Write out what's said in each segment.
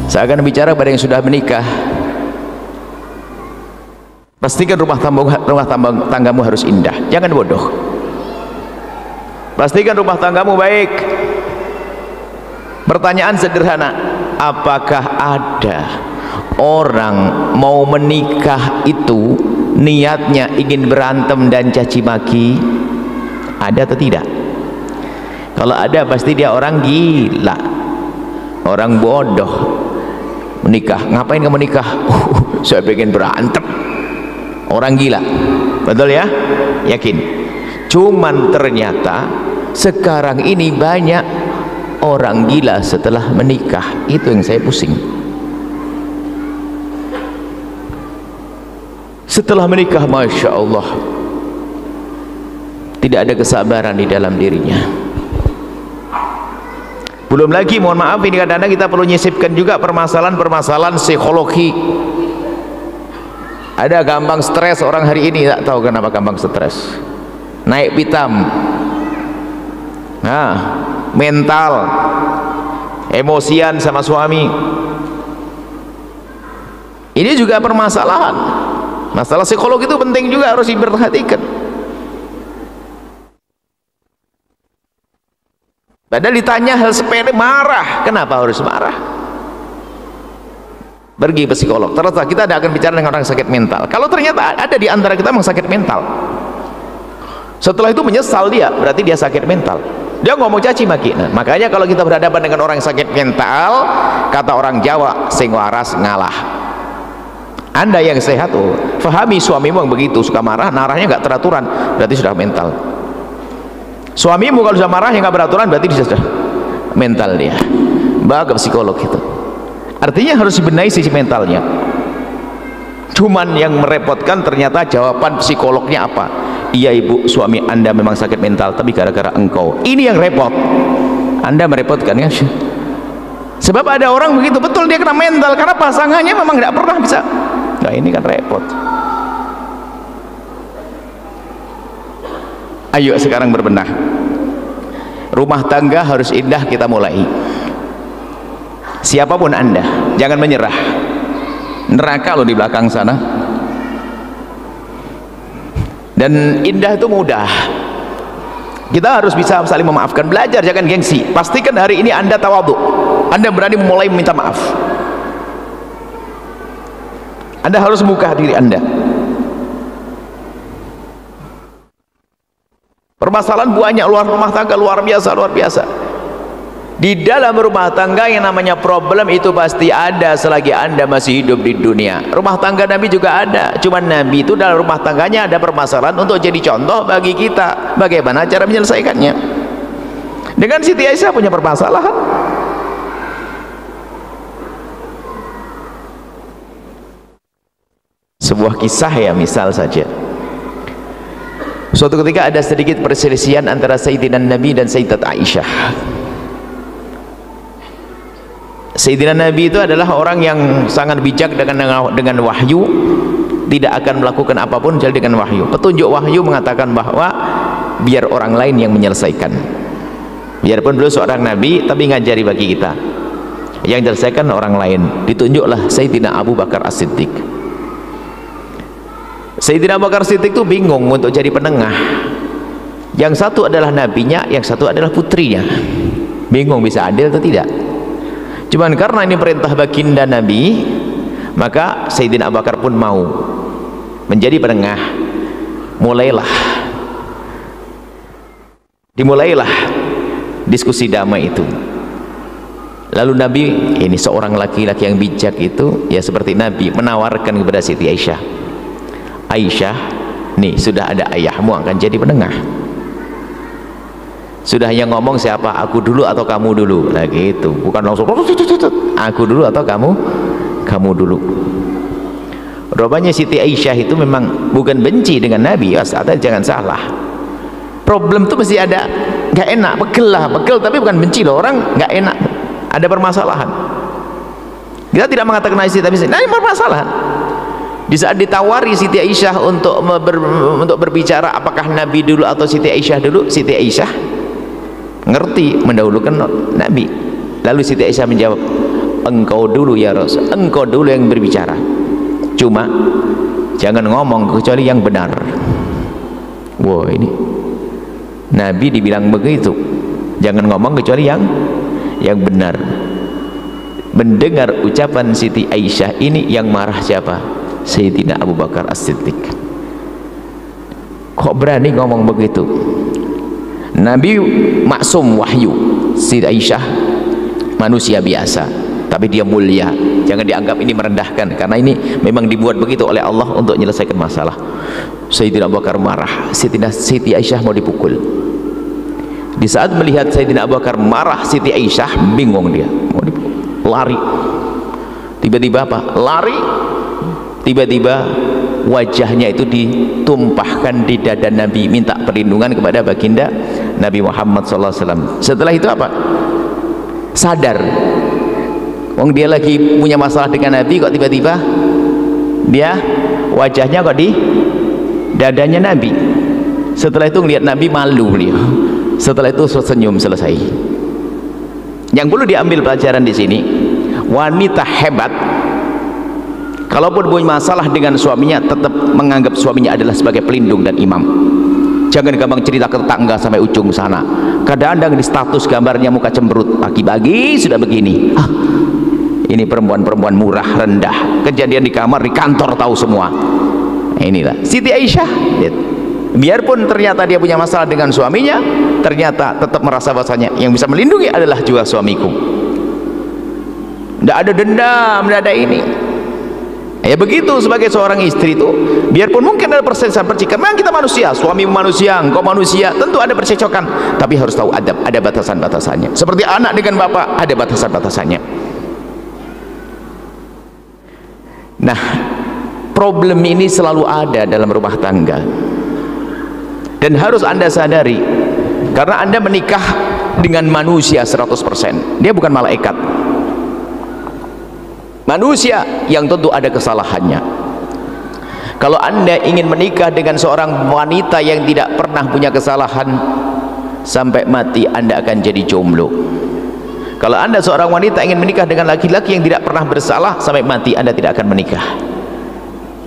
Saya akan bicara pada yang sudah menikah. Pastikan rumah tanggamu harus indah, jangan bodoh. Pastikan rumah tanggamu baik. Pertanyaan sederhana, apakah ada orang mau menikah itu niatnya ingin berantem dan caci maki? Ada atau tidak? Kalau ada, pasti dia orang gila, orang bodoh. Menikah, ngapain kamu menikah? Saya pengen berantem. Orang gila, betul ya? Yakin? Cuman ternyata sekarang ini banyak orang gila setelah menikah. Itu yang saya pusing. Setelah menikah, Masya Allah, tidak ada kesabaran di dalam dirinya. Belum lagi, mohon maaf, ini kadang-kadang kita perlu nyisipkan juga permasalahan-permasalahan psikologi. Ada gampang stres orang hari ini, tak tahu kenapa gampang stres, naik pitam, nah, mental, emosian sama suami. Ini juga permasalahan. Masalah psikologi itu penting juga, harus diperhatikan. Padahal ditanya hal sepele marah. Kenapa harus marah? Pergi ke psikolog. Terus kita tidak akan bicara dengan orang sakit mental. Kalau ternyata ada di antara kita yang sakit mental, setelah itu menyesal dia, berarti dia sakit mental. Dia ngomong caci maki. Nah, makanya kalau kita berhadapan dengan orang yang sakit mental, kata orang Jawa, sing waras ngalah. Anda yang sehat, fahami suamimu yang begitu, suka marah, narahnya nggak teraturan, berarti sudah mental. Suamimu kalau sudah marah yang nggak beraturan, berarti dia sudah mental. Dia bawa ke psikolog itu. Artinya harus dibenahi sisi mentalnya. Cuman yang merepotkan ternyata jawaban psikolognya apa? Iya ibu, suami anda memang sakit mental, tapi gara-gara engkau. Ini yang repot. Anda merepotkan ya. Sebab ada orang begitu, betul dia kena mental karena pasangannya memang tidak pernah bisa. Nah ini kan repot. Ayo sekarang berbenah. Rumah tangga harus indah, kita mulai. Siapapun anda, jangan menyerah. Neraka loh di belakang sana. Dan indah itu mudah. Kita harus bisa saling memaafkan. Belajar, jangan gengsi. Pastikan hari ini anda tawadhu. Anda berani mulai meminta maaf. Anda harus buka diri anda. Permasalahan banyak luar rumah tangga, luar biasa, luar biasa. Di dalam rumah tangga yang namanya problem itu pasti ada selagi anda masih hidup di dunia. Rumah tangga Nabi juga ada, cuman Nabi itu dalam rumah tangganya ada permasalahan untuk jadi contoh bagi kita bagaimana cara menyelesaikannya. Dengan Siti Aisyah punya permasalahan. Sebuah kisah ya, misal saja, suatu ketika ada sedikit perselisihan antara Sayyidina Nabi dan Sayyidat Aisyah. Sayyidina Nabi itu adalah orang yang sangat bijak dengan wahyu, tidak akan melakukan apapun kecuali dengan wahyu. Petunjuk wahyu mengatakan bahwa biar orang lain yang menyelesaikan. Biarpun beliau seorang nabi, tapi ngajari bagi kita. Yang menyelesaikan orang lain. Ditunjuklah Sayyidina Abu Bakar As-Siddiq. Sayyidina Abu Bakar As-Siddiq itu bingung untuk jadi penengah. Yang satu adalah nabinya, yang satu adalah putrinya. Bingung bisa adil atau tidak. Cuman karena ini perintah baginda Nabi, maka Sayyidina Abu Bakar pun mau menjadi penengah. Dimulailah diskusi damai itu. Lalu Nabi, ini seorang laki-laki yang bijak itu, ya seperti Nabi, menawarkan kepada Siti Aisyah, Aisyah, nih sudah ada ayahmu akan jadi penengah. Sudah yang ngomong siapa, aku dulu atau kamu dulu, nah gitu, bukan langsung aku dulu atau kamu dulu. Rupanya Siti Aisyah itu memang bukan benci dengan Nabi, asal jangan salah. Problem itu mesti ada, nggak enak, pegel, tapi bukan benci loh, orang nggak enak, ada permasalahan. Kita tidak mengatakan Aisyah, tapi ini permasalahan. Di saat ditawari Siti Aisyah untuk berbicara apakah Nabi dulu atau Siti Aisyah dulu, Siti Aisyah ngerti mendahulukan Nabi. Lalu Siti Aisyah menjawab, engkau dulu ya Rasul, engkau dulu yang berbicara, cuma jangan ngomong kecuali yang benar. Wow, ini Nabi dibilang begitu, jangan ngomong kecuali yang benar. Mendengar ucapan Siti Aisyah ini, yang marah siapa? Sayyidina Abu Bakar As-Siddiq. Kok berani ngomong begitu? Nabi maksum wahyu, Siti Aisyah manusia biasa, tapi dia mulia. Jangan dianggap ini merendahkan, karena ini memang dibuat begitu oleh Allah untuk menyelesaikan masalah. Sayyidina Abu Bakar marah, Siti Aisyah mau dipukul. Di saat melihat Sayyidina Abu Bakar marah, Siti Aisyah bingung, dia mau dipukul, lari. Tiba-tiba apa? Lari. Tiba-tiba wajahnya itu ditumpahkan di dada Nabi, minta perlindungan kepada baginda Nabi Muhammad SAW. Setelah itu apa? Sadar, wong dia lagi punya masalah dengan Nabi, kok tiba-tiba dia wajahnya kok di dadanya Nabi. Setelah itu ngelihat Nabi, malu beliau. Setelah itu senyum, selesai. Yang perlu diambil pelajaran di sini, wanita hebat kalaupun punya masalah dengan suaminya, tetap menganggap suaminya adalah sebagai pelindung dan imam. Jangan gampang cerita ke tetangga sampai ujung sana. Kadang-kadang di status gambarnya muka cemberut, pagi-pagi sudah begini. Ini perempuan-perempuan murah, rendah. Kejadian di kamar, di kantor tahu semua. Inilah Siti Aisyah. Biarpun ternyata dia punya masalah dengan suaminya, ternyata tetap merasa bahasanya yang bisa melindungi adalah juga suamiku. Tidak ada dendam, tidak ada ini. Ya begitu sebagai seorang istri itu, biarpun mungkin ada perselisihan, memang kita manusia, suami manusia, engkau manusia, tentu ada percecokan, tapi harus tahu adab, ada batasan-batasannya. Seperti anak dengan bapak, ada batasan-batasannya. Nah, problem ini selalu ada dalam rumah tangga, dan harus Anda sadari, karena Anda menikah dengan manusia 100%, dia bukan malaikat. Manusia yang tentu ada kesalahannya. Kalau Anda ingin menikah dengan seorang wanita yang tidak pernah punya kesalahan, sampai mati Anda akan jadi jomblo. Kalau Anda seorang wanita ingin menikah dengan laki-laki yang tidak pernah bersalah, sampai mati Anda tidak akan menikah.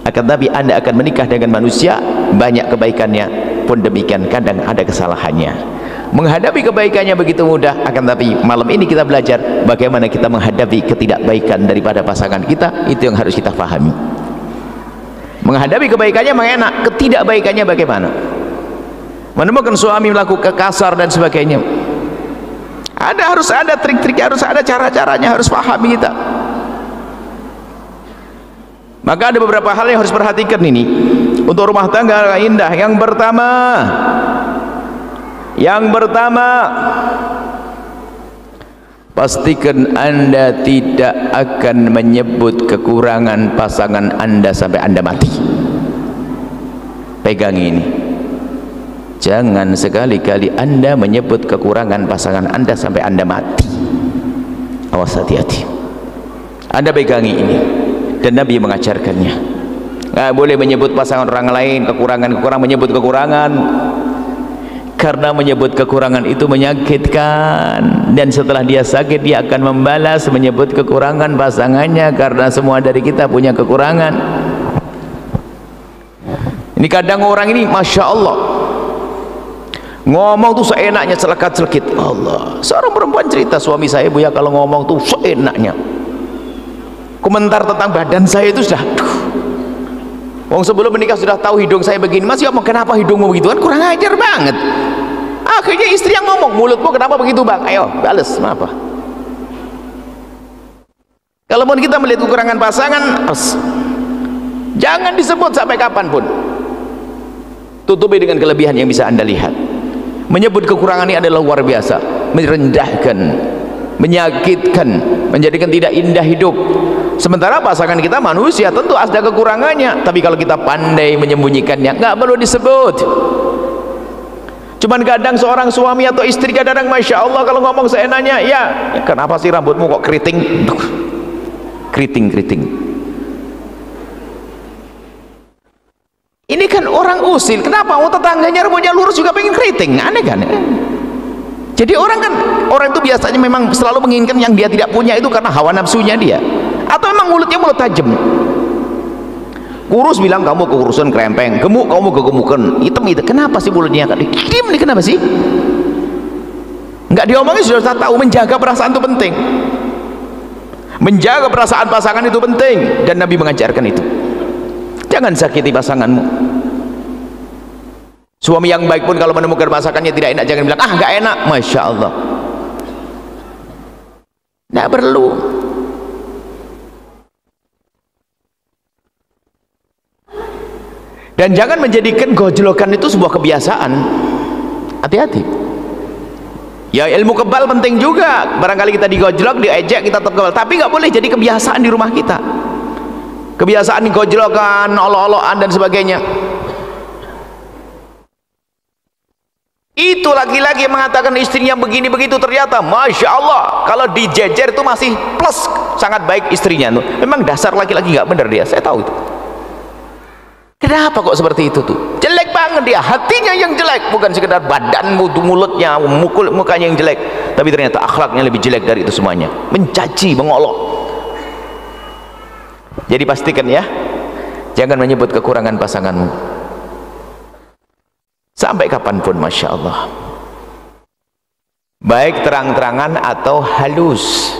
Akan tapi Anda akan menikah dengan manusia, banyak kebaikannya, pun demikian kadang ada kesalahannya. Menghadapi kebaikannya begitu mudah, akan tapi malam ini kita belajar bagaimana kita menghadapi ketidakbaikan daripada pasangan kita. Itu yang harus kita pahami. Menghadapi kebaikannya mengenak, ketidakbaikannya bagaimana? Menemukan suami melakukan kasar dan sebagainya, harus ada trik-triknya, harus ada cara-caranya, harus pahami kita. Maka ada beberapa hal yang harus perhatikan ini untuk rumah tangga indah. Yang pertama, pastikan Anda tidak akan menyebut kekurangan pasangan Anda sampai Anda mati. Pegang ini, jangan sekali-kali Anda menyebut kekurangan pasangan Anda sampai Anda mati. Awas, hati-hati. Anda pegangi ini, dan Nabi mengajarkannya. Nggak boleh menyebut pasangan orang lain kekurangan-kekurangan, menyebut kekurangan, karena menyebut kekurangan itu menyakitkan, dan setelah dia sakit dia akan membalas menyebut kekurangan pasangannya, karena semua dari kita punya kekurangan. Ini kadang orang ini Masya Allah ngomong tuh seenaknya, celekat-celekit. Allah, seorang perempuan cerita, suami saya Buya kalau ngomong tuh seenaknya, komentar tentang badan saya itu sudah wong sebelum menikah sudah tahu hidung saya begini, masih ngomong kenapa hidungmu begitu, kan kurang ajar banget. Akhirnya istri yang ngomong, mulutmu kenapa begitu bang, ayo balas, apa. Kalaupun kita melihat kekurangan pasangan, jangan disebut sampai kapanpun, tutupi dengan kelebihan yang bisa Anda lihat. Menyebut kekurangan ini adalah luar biasa, merendahkan, menyakitkan, menjadikan tidak indah hidup. Sementara pasangan kita manusia, tentu ada kekurangannya, tapi kalau kita pandai menyembunyikannya, nggak perlu disebut. Cuman kadang seorang suami atau istri kadang Masya Allah kalau ngomong seenaknya, ya kenapa sih rambutmu kok keriting, keriting. Ini kan orang usil, kenapa? Oh, tetangganya rambutnya lurus juga pengen keriting, aneh kan? Jadi orang itu biasanya memang selalu menginginkan yang dia tidak punya itu karena hawa nafsunya dia, atau memang mulutnya mulut tajam. Kurus bilang kamu kekurusan krempeng, gemuk kamu kegemukan, hitam itu. Kenapa sih mulutnya? Diam nih, kenapa sih? Nggak diomongin sudah tahu. Menjaga perasaan itu penting, menjaga perasaan pasangan itu penting, dan Nabi mengajarkan itu. Jangan sakiti pasanganmu. Suami yang baik pun kalau menemukan masakannya tidak enak, jangan bilang ah nggak enak. Masya Allah, nggak perlu. Dan jangan menjadikan gojlokan itu sebuah kebiasaan. Hati-hati. Ya, ilmu kebal penting juga. Barangkali kita digojlok, diejek, kita tetap kebal, tapi nggak boleh jadi kebiasaan di rumah kita. Kebiasaan gojlokan, olok-olokan dan sebagainya. Itu laki-laki yang mengatakan istrinya begini begitu, ternyata Masya Allah kalau dijejer itu masih plus, sangat baik istrinya tuh. Memang dasar laki-laki nggak benar dia, saya tahu itu. Kenapa kok seperti itu tuh? Jelek banget dia, hatinya yang jelek, bukan sekedar badan, mulutnya, mukanya yang jelek, tapi ternyata akhlaknya lebih jelek dari itu semuanya. Mencaci, mengolok. Jadi pastikan ya, jangan menyebut kekurangan pasanganmu sampai kapanpun. Masya Allah, baik terang-terangan atau halus.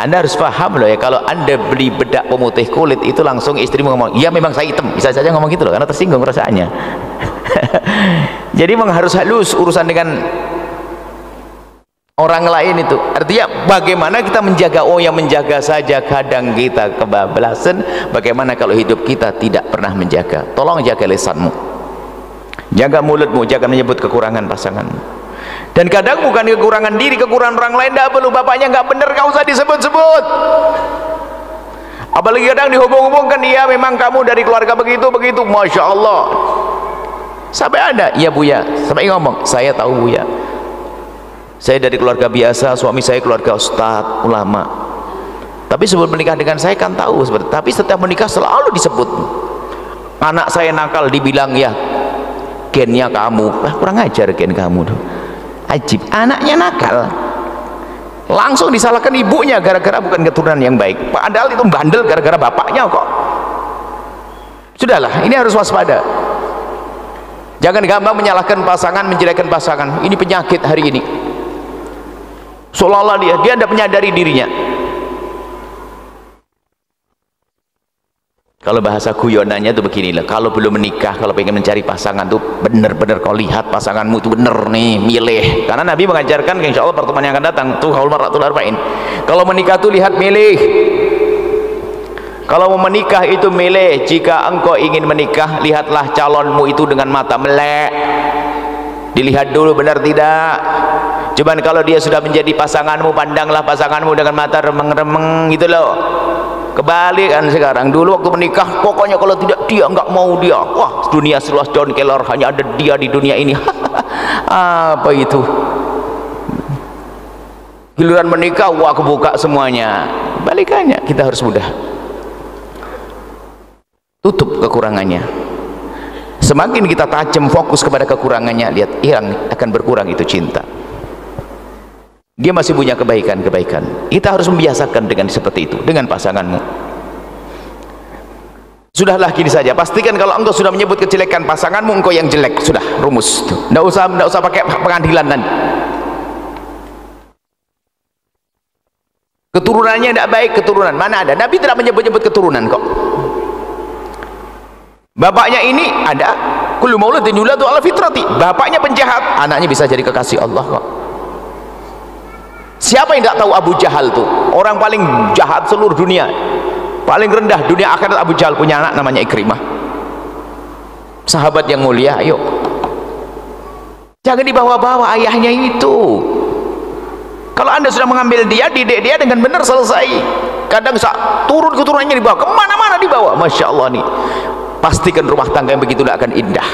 Anda harus paham loh ya, kalau Anda beli bedak pemutih kulit itu langsung istrimu ngomong, ya memang saya hitam, bisa saja ngomong gitu loh, karena tersinggung perasaannya. Jadi memang harus halus urusan dengan orang lain itu. Artinya bagaimana kita menjaga, oh yang menjaga saja kadang kita kebablasan, bagaimana kalau hidup kita tidak pernah menjaga. Tolong jaga lisanmu, jaga mulutmu, jangan menyebut kekurangan pasanganmu. Dan kadang bukan kekurangan diri, kekurangan orang lain. Tidak perlu, bapaknya nggak benar, nggak usah disebut-sebut. Apalagi kadang dihubung-hubungkan, iya memang kamu dari keluarga begitu-begitu. Masya Allah, sampai ada, iya Buya, sampai ngomong, saya tahu Buya, saya dari keluarga biasa, suami saya keluarga ustadz, ulama, tapi sebelum menikah dengan saya kan tahu seperti, tapi setiap menikah selalu disebut. Anak saya nakal, dibilang ya gennya kamu. Kurang ajar gen kamu tuh. Ajib, anaknya nakal langsung disalahkan ibunya gara-gara bukan keturunan yang baik, padahal itu bandel gara-gara bapaknya kok. Sudahlah, ini harus waspada. Jangan gampang menyalahkan pasangan, menjelekkan pasangan. Ini penyakit hari ini, seolah-olah dia tidak menyadari dirinya. Kalau bahasa guyonannya tuh beginilah, kalau belum menikah, kalau pengen mencari pasangan tuh bener-bener kau lihat pasanganmu tuh bener nih, milih. Karena Nabi mengajarkan, insya Allah pertemuan yang akan datang tuh haul maratul arba'in, kalau menikah tuh lihat, milih. Kalau mau menikah itu milih. Jika engkau ingin menikah, lihatlah calonmu itu dengan mata melek, dilihat dulu benar tidak. Cuman kalau dia sudah menjadi pasanganmu, pandanglah pasanganmu dengan mata remeng-remeng gitu loh. Kebalikan sekarang. Dulu waktu menikah pokoknya kalau tidak dia nggak mau dia, wah dunia seluas daun kelor, hanya ada dia di dunia ini. Apa itu, giliran menikah wah kebuka semuanya. Balikannya, kita harus mudah tutup kekurangannya. Semakin kita tajam fokus kepada kekurangannya, lihat hilang, akan berkurang itu cinta. Dia masih punya kebaikan-kebaikan. Kita harus membiasakan dengan seperti itu dengan pasanganmu. Sudahlah gini saja, pastikan kalau engkau sudah menyebut kejelekan pasanganmu, engkau yang jelek, sudah rumus. Nggak usah pakai pengadilan nanti. Keturunannya tidak baik, keturunan mana ada? Nabi tidak menyebut-nyebut keturunan kok. Bapaknya ini ada, kullu mauludin yuladu ala fitrati. Bapaknya penjahat, anaknya bisa jadi kekasih Allah kok. Siapa yang tidak tahu Abu Jahal tuh, orang paling jahat seluruh dunia, paling rendah dunia akhirat. Abu Jahal punya anak namanya Ikrimah, sahabat yang mulia. Ayo, jangan dibawa-bawa ayahnya itu. Kalau anda sudah mengambil dia, didik dia dengan benar, selesai. Kadang turun keturunannya dibawa kemana-mana, dibawa. Masya Allah nih, pastikan rumah tangga yang begitu tidak akan indah.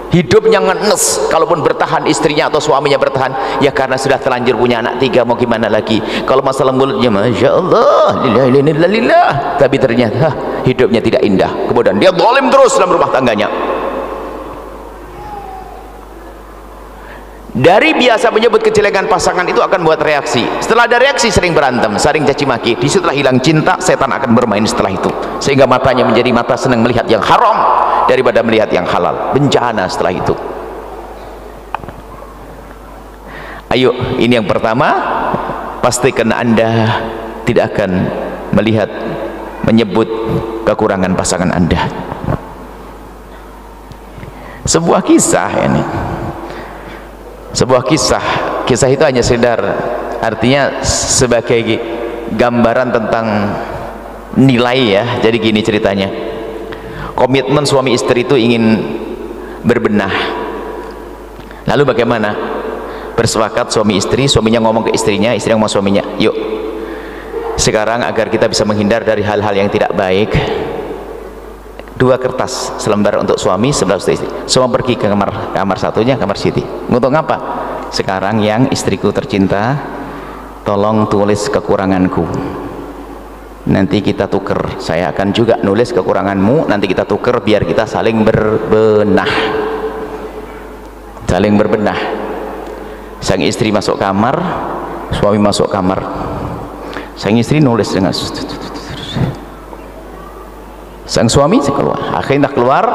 Hidupnya ngenes, kalaupun bertahan istrinya atau suaminya bertahan, ya karena sudah terlanjur punya anak 3, mau gimana lagi. Kalau masalah mulutnya Masya Allah, lillah, tapi ternyata hidupnya tidak indah, kemudian dia zalim terus dalam rumah tangganya. Dari biasa menyebut kejelekan pasangan itu akan buat reaksi. Setelah ada reaksi sering berantem, sering caci maki. Disitulah hilang cinta, setan akan bermain setelah itu. Sehingga matanya menjadi mata senang melihat yang haram daripada melihat yang halal. Bencana setelah itu. Ayo, ini yang pertama. Pastikan Anda tidak akan melihat, menyebut kekurangan pasangan Anda. Sebuah kisah ini. Sebuah kisah itu hanya sekedar, artinya sebagai gambaran tentang nilai ya. Jadi gini ceritanya, komitmen suami istri itu ingin berbenah. Lalu bagaimana? Bersepakat suami istri, suaminya ngomong ke istrinya, istri ngomong suaminya, yuk sekarang agar kita bisa menghindar dari hal-hal yang tidak baik, 2 kertas selembar untuk suami, sebelah untuk istri. Semua pergi ke kamar satunya, kamar Siti. Untuk apa? Sekarang yang istriku tercinta, tolong tulis kekuranganku. Nanti kita tuker. Saya akan juga nulis kekuranganmu. Nanti kita tuker biar kita saling berbenah. Saling berbenah. Sang istri masuk kamar, suami masuk kamar. Sang istri nulis dengan sang suami keluar. Akhirnya keluar,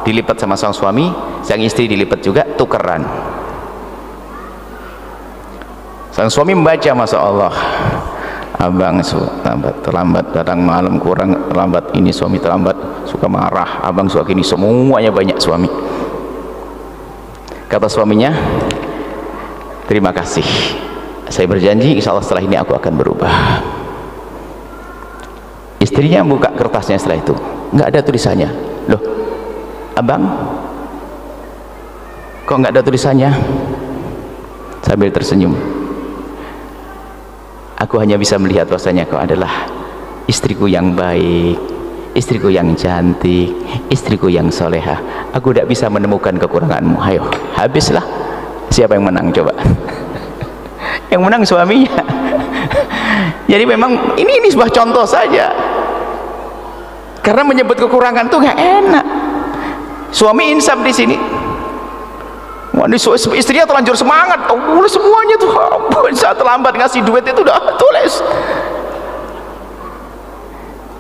dilipat sama sang suami, sang istri dilipat juga, tukeran. Sang suami membaca, Masya Allah, abang terlambat datang malam, kurang terlambat ini, suami terlambat, suka marah, abang suka gini, semuanya banyak suami. Kata suaminya, terima kasih, saya berjanji insya Allah setelah ini aku akan berubah. Istrinya buka kertasnya setelah itu, nggak ada tulisannya. Loh, abang kok nggak ada tulisannya? Sambil tersenyum, aku hanya bisa melihat bahwasanya kau adalah istriku yang baik, istriku yang cantik, istriku yang solehah. Aku tidak bisa menemukan kekuranganmu. Ayo, habislah. Siapa yang menang coba? Yang menang suaminya. Jadi memang ini sebuah contoh saja. Karena menyebut kekurangan tuh nggak enak. Suami insaf di sini. Wah, istrinya terlanjur semangat, tulis semuanya tuh. Saat terlambat ngasih duit itu udah tulis.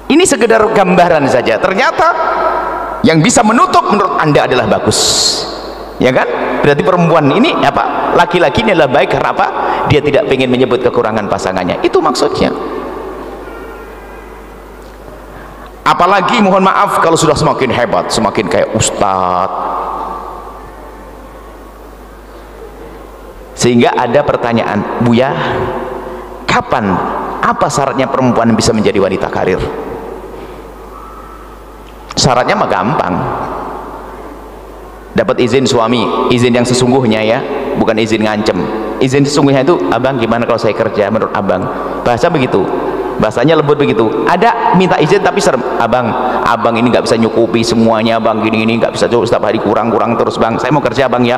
Ini sekedar gambaran saja. Ternyata yang bisa menutup menurut Anda adalah bagus, ya kan? Berarti perempuan ini apa? Laki-laki ini adalah baik karena apa? Dia tidak ingin menyebut kekurangan pasangannya. Itu maksudnya. Apalagi mohon maaf kalau sudah semakin hebat, semakin kayak ustadz, sehingga ada pertanyaan, Buya, kapan, apa syaratnya perempuan bisa menjadi wanita karir? Syaratnya mah gampang, dapat izin suami, izin yang sesungguhnya ya, bukan izin ngancem. Izin sesungguhnya itu, abang gimana kalau saya kerja menurut abang? Bahasa begitu, bahasanya lembut begitu. Ada minta izin tapi serem, abang ini nggak bisa nyukupi semuanya, bang gini nggak bisa, setiap hari kurang terus bang, saya mau kerja bang ya.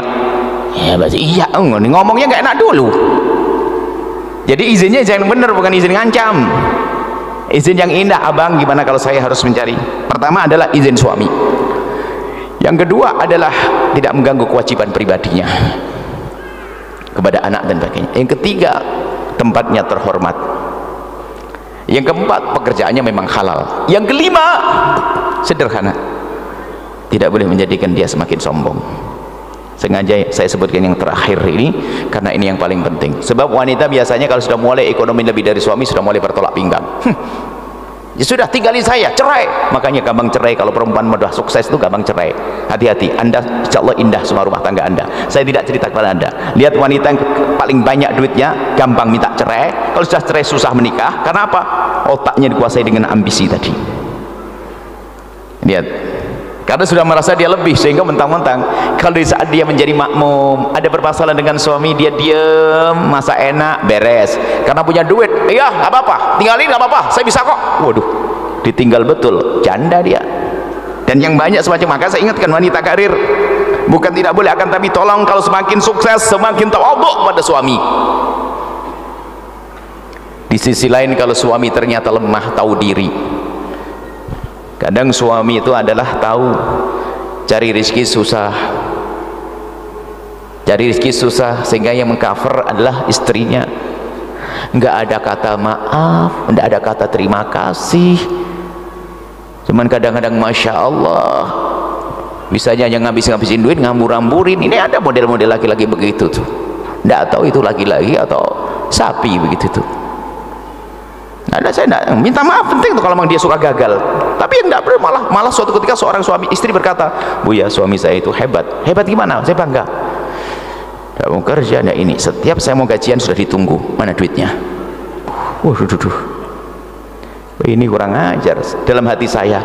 Ya bahasa iya, ngomongnya nggak enak dulu. Jadi izinnya yang benar, bukan izin ngancam. Izin yang indah, abang gimana kalau saya harus mencari. Pertama adalah izin suami, yang kedua adalah tidak mengganggu kewajiban pribadinya kepada anak dan sebagainya. Yang ketiga, tempatnya terhormat. Yang keempat, pekerjaannya memang halal. Yang kelima, sederhana, tidak boleh menjadikan dia semakin sombong. Sengaja saya sebutkan yang terakhir ini karena ini yang paling penting. Sebab wanita biasanya kalau sudah mulai ekonomi lebih dari suami, sudah mulai bertolak pinggang. Ya sudah, tinggalin saya, cerai. Makanya gampang cerai. Kalau perempuan mudah sukses itu gampang cerai. Hati-hati, Anda insya Allah indah semua rumah tangga Anda. Saya tidak cerita kepada Anda. Lihat wanita yang paling banyak duitnya, gampang minta cerai. Kalau sudah cerai susah menikah. Karena apa? Otaknya dikuasai dengan ambisi tadi. Lihat, karena sudah merasa dia lebih, sehingga mentang-mentang kalau di saat dia menjadi makmum, ada permasalahan dengan suami, dia diem, masa enak, beres. Karena punya duit, iya nggak apa-apa, tinggalin nggak apa-apa, saya bisa kok. Waduh, ditinggal betul, janda dia. Dan yang banyak semacam, maka saya ingatkan wanita karir, bukan tidak boleh, akan tapi tolong kalau semakin sukses, semakin tawadhu pada suami. Di sisi lain kalau suami ternyata lemah, tahu diri. Kadang suami itu adalah tahu cari rezeki susah, cari rezeki susah, sehingga yang mengcover adalah istrinya. Nggak ada kata maaf, nggak ada kata terima kasih, cuman kadang-kadang Masya Allah bisanya yang ngabisin duit, ngambur-amburin. Ini ada model-model laki-laki begitu tuh, nggak tahu itu laki-laki atau sapi begitu tuh. Ada, saya enggak minta maaf, penting tuh kalau memang dia suka gagal. Tapi yang enggak boleh, malah suatu ketika seorang suami istri berkata, "Buya, suami saya itu hebat." Hebat gimana? Saya bangga. Enggak mau kerja, enggak ini. Setiap saya mau gajian sudah ditunggu. Mana duitnya? Waduh. Ini kurang ajar. Dalam hati saya,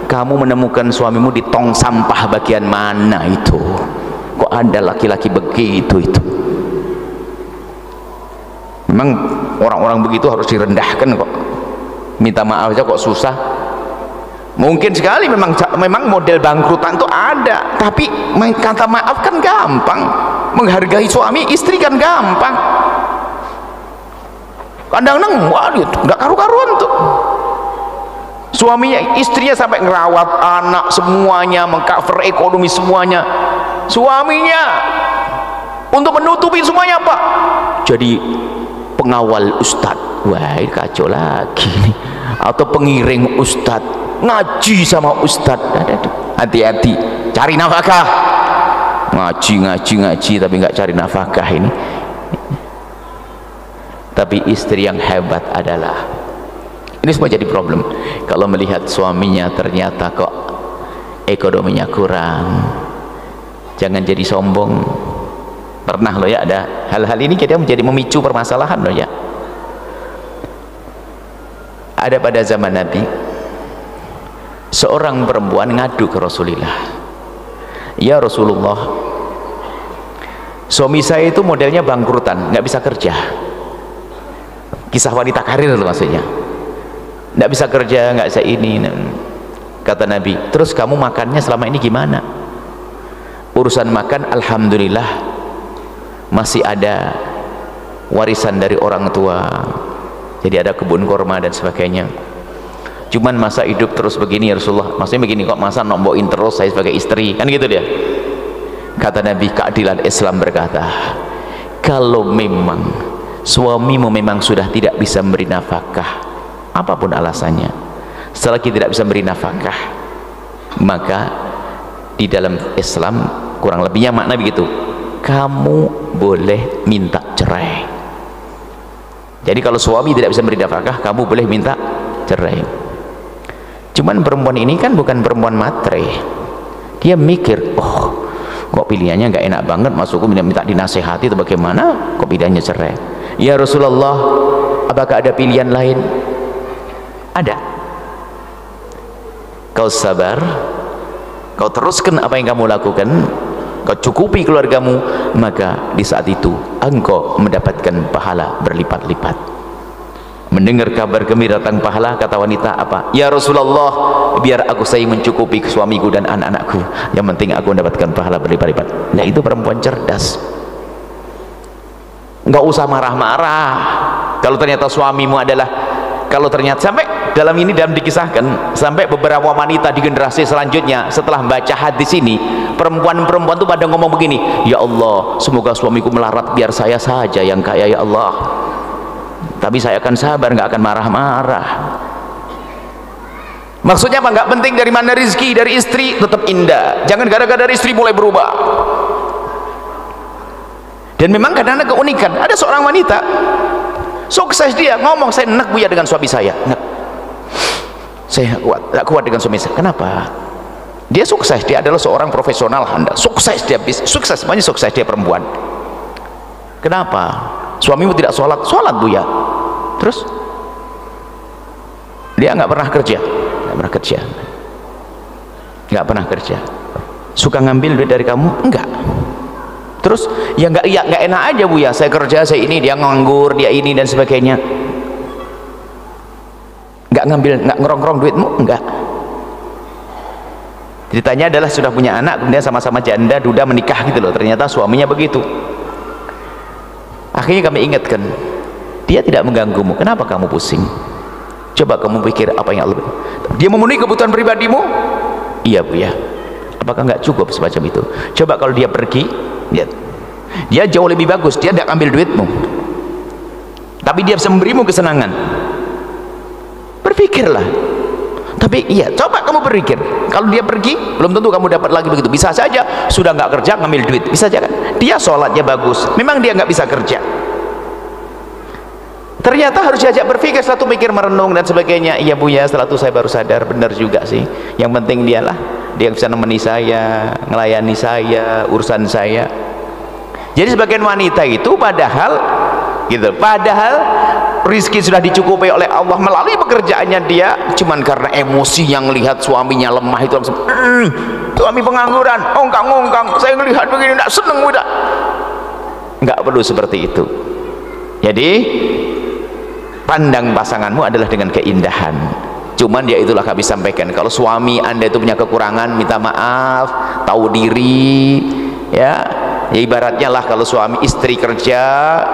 kamu menemukan suamimu di tong sampah bagian mana itu? Kok ada laki-laki begitu itu? Memang orang-orang begitu harus direndahkan kok. Minta maaf aja kok susah. Mungkin sekali memang model bangkrutan itu ada, tapi kata maaf kan gampang. Menghargai suami istri kan gampang. Kadang-kadang waduh nggak karu-karuan tuh. Suaminya, istrinya sampai ngerawat anak semuanya, mengcover ekonomi semuanya. Suaminya untuk menutupi semuanya apa? Jadi pengawal ustadz. Wah, ini kacau lagi nih. Atau pengiring ustadz, ngaji sama ustadz. Hati-hati, cari nafkah. Ngaji tapi nggak cari nafkah ini. Tapi istri yang hebat adalah, ini semua jadi problem kalau melihat suaminya ternyata kok ekonominya kurang. Jangan jadi sombong. Pernah loh ya, ada hal-hal ini kita menjadi memicu permasalahan loh ya. Ada pada zaman Nabi seorang perempuan ngadu ke Rasulullah, "Ya Rasulullah, suami saya itu modelnya bangkrutan, nggak bisa kerja." Kisah wanita karir loh maksudnya. Nggak bisa kerja, nggak bisa ini. Kata Nabi, "Terus kamu makannya selama ini gimana?" "Urusan makan alhamdulillah masih ada warisan dari orang tua, jadi ada kebun kurma dan sebagainya. Cuman masa hidup terus begini ya Rasulullah, maksudnya begini, kok masa nombokin terus saya sebagai istri?" Kan gitu dia. Kata Nabi, keadilan Islam berkata, kalau memang suamimu memang sudah tidak bisa memberi nafkah, apapun alasannya, selagi tidak bisa memberi nafkah, maka di dalam Islam kurang lebihnya makna begitu, kamu boleh minta cerai. Jadi kalau suami tidak bisa memberi nafkah, kamu boleh minta cerai. Cuman perempuan ini kan bukan perempuan matre. Dia mikir, oh kok pilihannya nggak enak banget, masukku minta dinasehati atau bagaimana, kok pilihannya cerai. Ya Rasulullah, apakah ada pilihan lain? Ada. Kau sabar, kau teruskan apa yang kamu lakukan, kau cukupi keluargamu, maka di saat itu engkau mendapatkan pahala berlipat-lipat. Mendengar kabar gembira tentang pahala, kata wanita, apa? Ya Rasulullah, biar aku saya mencukupi suamiku dan anak-anakku, yang penting aku mendapatkan pahala berlipat-lipat. Nah, itu perempuan cerdas. Nggak usah marah-marah kalau ternyata suamimu adalah, kalau ternyata sampai dalam dikisahkan, sampai beberapa wanita di generasi selanjutnya setelah baca hadis ini, perempuan-perempuan itu pada ngomong begini, ya Allah, semoga suamiku melarat biar saya saja yang kaya ya Allah, tapi saya akan sabar, nggak akan marah-marah. Maksudnya apa? Nggak penting dari mana rezeki, dari istri tetap indah, jangan gara-gara dari istri mulai berubah. Dan memang kadang-kadang keunikan, ada seorang wanita sukses, dia ngomong, saya enak Buya dengan suami saya, enak. Saya nggak kuat dengan suami saya. Kenapa? Dia sukses, dia adalah seorang profesional handal, sukses, dia sukses, semuanya sukses, dia perempuan. Kenapa? Suamimu tidak sholat Buya. Terus dia nggak pernah kerja, nggak pernah kerja. Suka ngambil duit dari kamu? Enggak. Terus ya nggak enak aja Buya, saya kerja, saya ini, dia nganggur, dia ini dan sebagainya. Nggak ngambil, nggak ngerong-ngerong duitmu? Enggak. Ceritanya adalah sudah punya anak, kemudian sama-sama janda, duda, menikah gitu loh. Ternyata suaminya begitu. Akhirnya kami ingatkan, dia tidak mengganggumu, kenapa kamu pusing? Coba kamu pikir apa yang Allah. Dia memenuhi kebutuhan pribadimu? Iya Buya. Apakah nggak cukup semacam itu? Coba kalau dia pergi, lihat, Dia jauh lebih bagus, dia tidak ambil duitmu, tapi dia bisa memberimu kesenangan. Berpikirlah. Tapi iya, coba kamu berpikir, kalau dia pergi belum tentu kamu dapat lagi begitu. Bisa saja sudah nggak kerja ngambil duit, bisa saja kan. Dia sholatnya bagus, memang dia nggak bisa kerja, ternyata harus diajak berpikir, satu mikir merenung dan sebagainya. Iya bu ya, setelah itu saya baru sadar, benar juga sih, yang penting dialah, dia bisa menemani saya, ngelayani saya, urusan saya. Jadi sebagian wanita itu padahal gitu, padahal rizki sudah dicukupi oleh Allah melalui pekerjaannya, dia cuman karena emosi yang lihat suaminya lemah itu langsung suami pengangguran, ongkang-ongkang, saya ngelihat begini tidak seneng, udah nggak perlu seperti itu. Jadi pandang pasanganmu adalah dengan keindahan. Cuman ya itulah kami sampaikan, kalau suami anda itu punya kekurangan, minta maaf, tahu diri ya. Ya ibaratnya lah, kalau suami istri kerjanya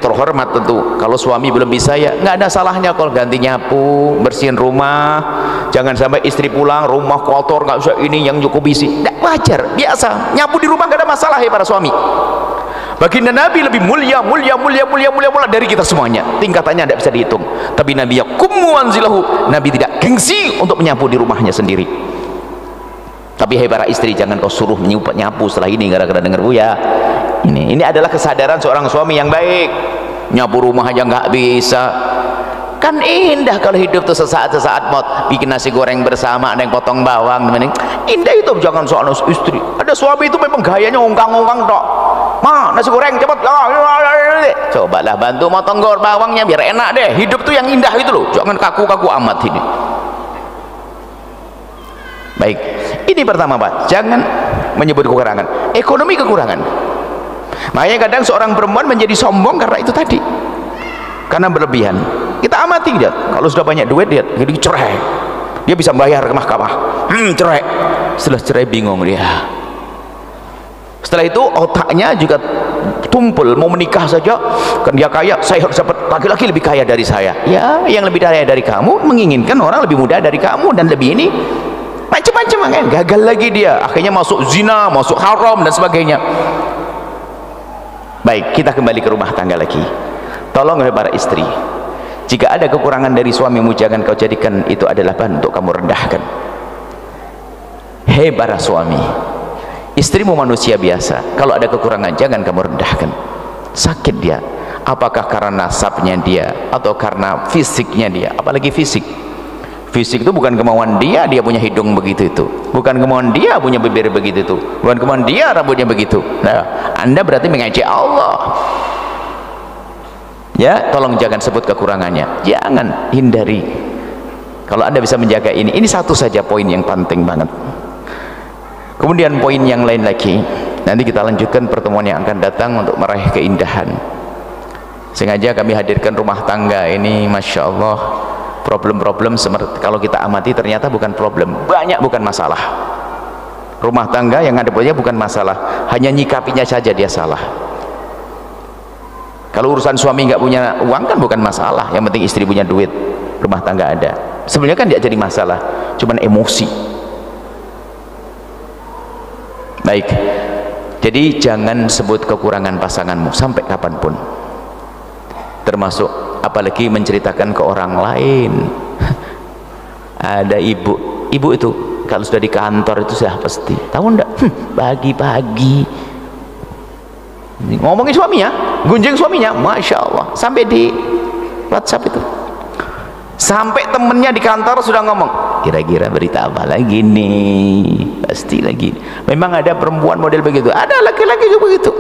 terhormat tentu. Kalau suami belum bisa, ya nggak ada salahnya kalau ganti nyapu, bersihin rumah. Jangan sampai istri pulang rumah kotor, nggak usah ini yang cukup isi. Nggak, wajar, biasa. Nyapu di rumah nggak ada masalah ya para suami. Baginda Nabi lebih mulia dari kita semuanya. Tingkatannya tidak bisa dihitung. Tapi Nabi yaqumu anzilahu, Nabi tidak gengsi untuk menyapu di rumahnya sendiri. Tapi hai para istri, jangan kau suruh nyapu setelah ini gara-gara dengar buya. Ini adalah kesadaran seorang suami yang baik. Nyapu rumah aja nggak bisa, kan indah kalau hidup tuh sesaat mau bikin nasi goreng bersama, ada yang potong bawang, indah itu. Jangan soal istri, ada suami itu memang gayanya ongkang-ongkang tok. Ma, nasi goreng cepet, cobalah bantu motong bawangnya biar enak deh. Hidup tuh yang indah itu loh, jangan kaku-kaku amat ini. Baik, ini pertama Pak, jangan menyebut kekurangan. Ekonomi kekurangan, makanya kadang seorang perempuan menjadi sombong karena itu tadi, karena berlebihan. Kita amati dia, kalau sudah banyak duit dia jadi cerai, dia bisa bayar ke mahkamah, cerai. Setelah cerai bingung dia, setelah itu otaknya juga tumpul, mau menikah saja kan dia kaya, saya harus dapat laki-laki lebih kaya dari saya. Ya, yang lebih kaya dari kamu menginginkan orang lebih muda dari kamu dan lebih ini macam-macam kan, gagal lagi dia, akhirnya masuk zina, masuk haram dan sebagainya. Baik, kita kembali ke rumah tangga lagi. Tolong para istri, jika ada kekurangan dari suamimu, jangan kau jadikan itu adalah bahan untuk kamu rendahkan. Hei para suami, istrimu manusia biasa, kalau ada kekurangan jangan kamu rendahkan. Sakit dia, apakah karena nasabnya dia atau karena fisiknya dia, apalagi fisik. Fisik itu bukan kemauan dia, dia punya hidung begitu itu. Bukan kemauan dia punya bibir begitu itu. Bukan kemauan dia rambutnya begitu. Nah, Anda berarti mengejek Allah. Ya, tolong jangan sebut kekurangannya. Jangan, hindari. Kalau Anda bisa menjaga ini satu saja poin yang penting banget. Kemudian poin yang lain lagi, nanti kita lanjutkan pertemuan yang akan datang untuk meraih keindahan. Sengaja kami hadirkan rumah tangga ini, Masya Allah. Problem-problem kalau kita amati ternyata bukan problem, banyak bukan masalah. Rumah tangga yang ada bukan masalah, hanya nyikapinya saja dia salah. Kalau urusan suami nggak punya uang kan bukan masalah, yang penting istri punya duit, rumah tangga ada. Sebenarnya kan tidak jadi masalah, cuman emosi. Baik, jadi jangan sebut kekurangan pasanganmu sampai kapanpun, termasuk apalagi menceritakan ke orang lain. Ada ibu itu kalau sudah di kantor itu sudah pasti tahu ndak, pagi-pagi ngomongin suaminya, gunjing suaminya, Masya Allah, sampai di WhatsApp itu, sampai temennya di kantor sudah ngomong, kira-kira berita apa lagi nih, pasti lagi. Memang ada perempuan model begitu, ada laki-laki juga begitu.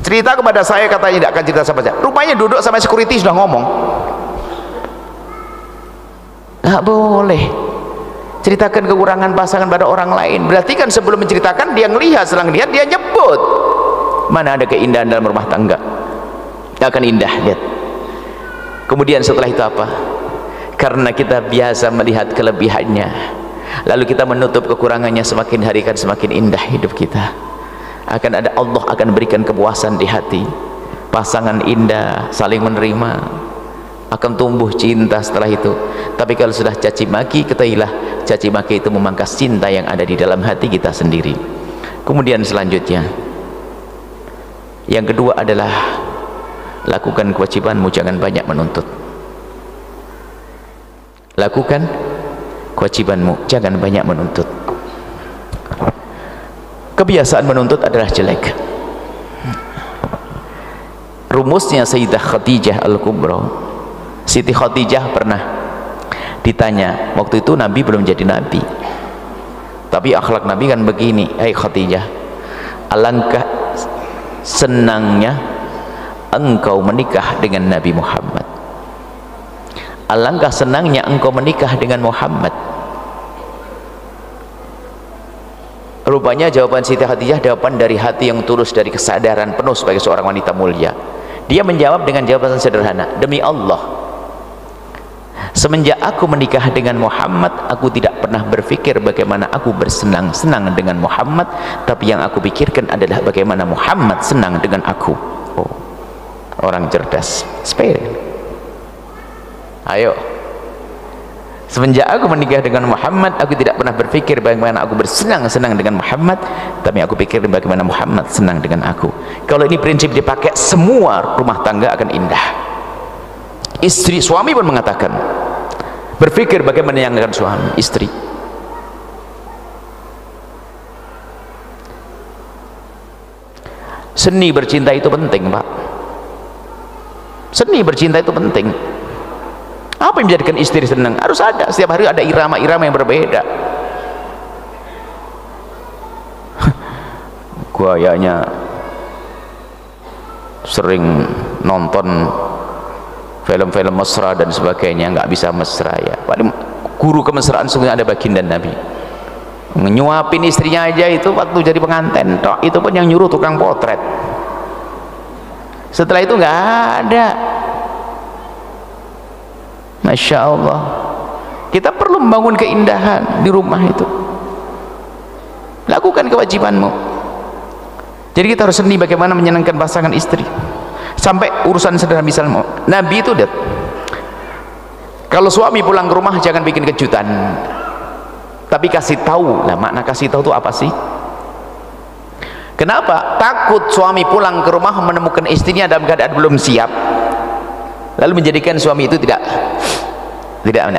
Cerita kepada saya, katanya tidak akan cerita sama saya, rupanya duduk sama security sudah ngomong, nggak boleh ceritakan kekurangan pasangan pada orang lain. Berarti kan sebelum menceritakan dia ngelihat, setelah ngelihat dia nyebut. Mana ada keindahan dalam rumah tangga, tidak akan indah. Lihat kemudian setelah itu apa, karena kita biasa melihat kelebihannya, lalu kita menutup kekurangannya, semakin hari kan semakin indah hidup kita. Akan ada, Allah akan berikan kepuasan di hati, pasangan indah, saling menerima, akan tumbuh cinta setelah itu. Tapi kalau sudah caci maki, ketahuilah caci maki itu memangkas cinta yang ada di dalam hati kita sendiri. Kemudian selanjutnya, yang kedua adalah lakukan kewajibanmu, jangan banyak menuntut. Lakukan kewajibanmu, jangan banyak menuntut. Kebiasaan menuntut adalah jelek. Rumusnya Sayyidah Khadijah Al-Kubra, Siti Khadijah pernah ditanya, waktu itu Nabi belum jadi Nabi, tapi akhlak Nabi kan begini, hai Khadijah, alangkah senangnya engkau menikah dengan Nabi Muhammad, alangkah senangnya engkau menikah dengan Muhammad. Rupanya jawaban Siti Khadijah jawaban dari hati yang tulus, dari kesadaran penuh sebagai seorang wanita mulia. Dia menjawab dengan jawaban sederhana, demi Allah, semenjak aku menikah dengan Muhammad, aku tidak pernah berpikir bagaimana aku bersenang-senang dengan Muhammad, tapi yang aku pikirkan adalah bagaimana Muhammad senang dengan aku. Oh, orang cerdas. Spare. Ayo, semenjak aku menikah dengan Muhammad, aku tidak pernah berpikir bagaimana aku bersenang-senang dengan Muhammad, tapi aku pikir bagaimana Muhammad senang dengan aku. Kalau ini prinsip dipakai, semua rumah tangga akan indah. Istri, suami pun mengatakan, berpikir bagaimana yang akan suami, istri. Seni bercinta itu penting, Pak. Seni bercinta itu penting. Apa yang menjadikan istri senang? Harus ada, setiap hari ada irama-irama yang berbeda. Kayaknya sering nonton film-film mesra dan sebagainya, nggak bisa mesra ya. Paling guru kemesraan sebenarnya ada baginda Nabi. Nyuapin istrinya aja itu waktu jadi pengantin, itu pun yang nyuruh tukang potret. Setelah itu nggak ada. Masya Allah, kita perlu membangun keindahan di rumah itu. Lakukan kewajibanmu. Jadi kita harus seni bagaimana menyenangkan pasangan istri. Sampai urusan sederhana, misalnya Nabi itu kalau suami pulang ke rumah jangan bikin kejutan, tapi kasih tahu. Nah, makna kasih tahu itu apa sih? Kenapa? Takut suami pulang ke rumah menemukan istrinya dalam keadaan belum siap, lalu menjadikan suami itu tidak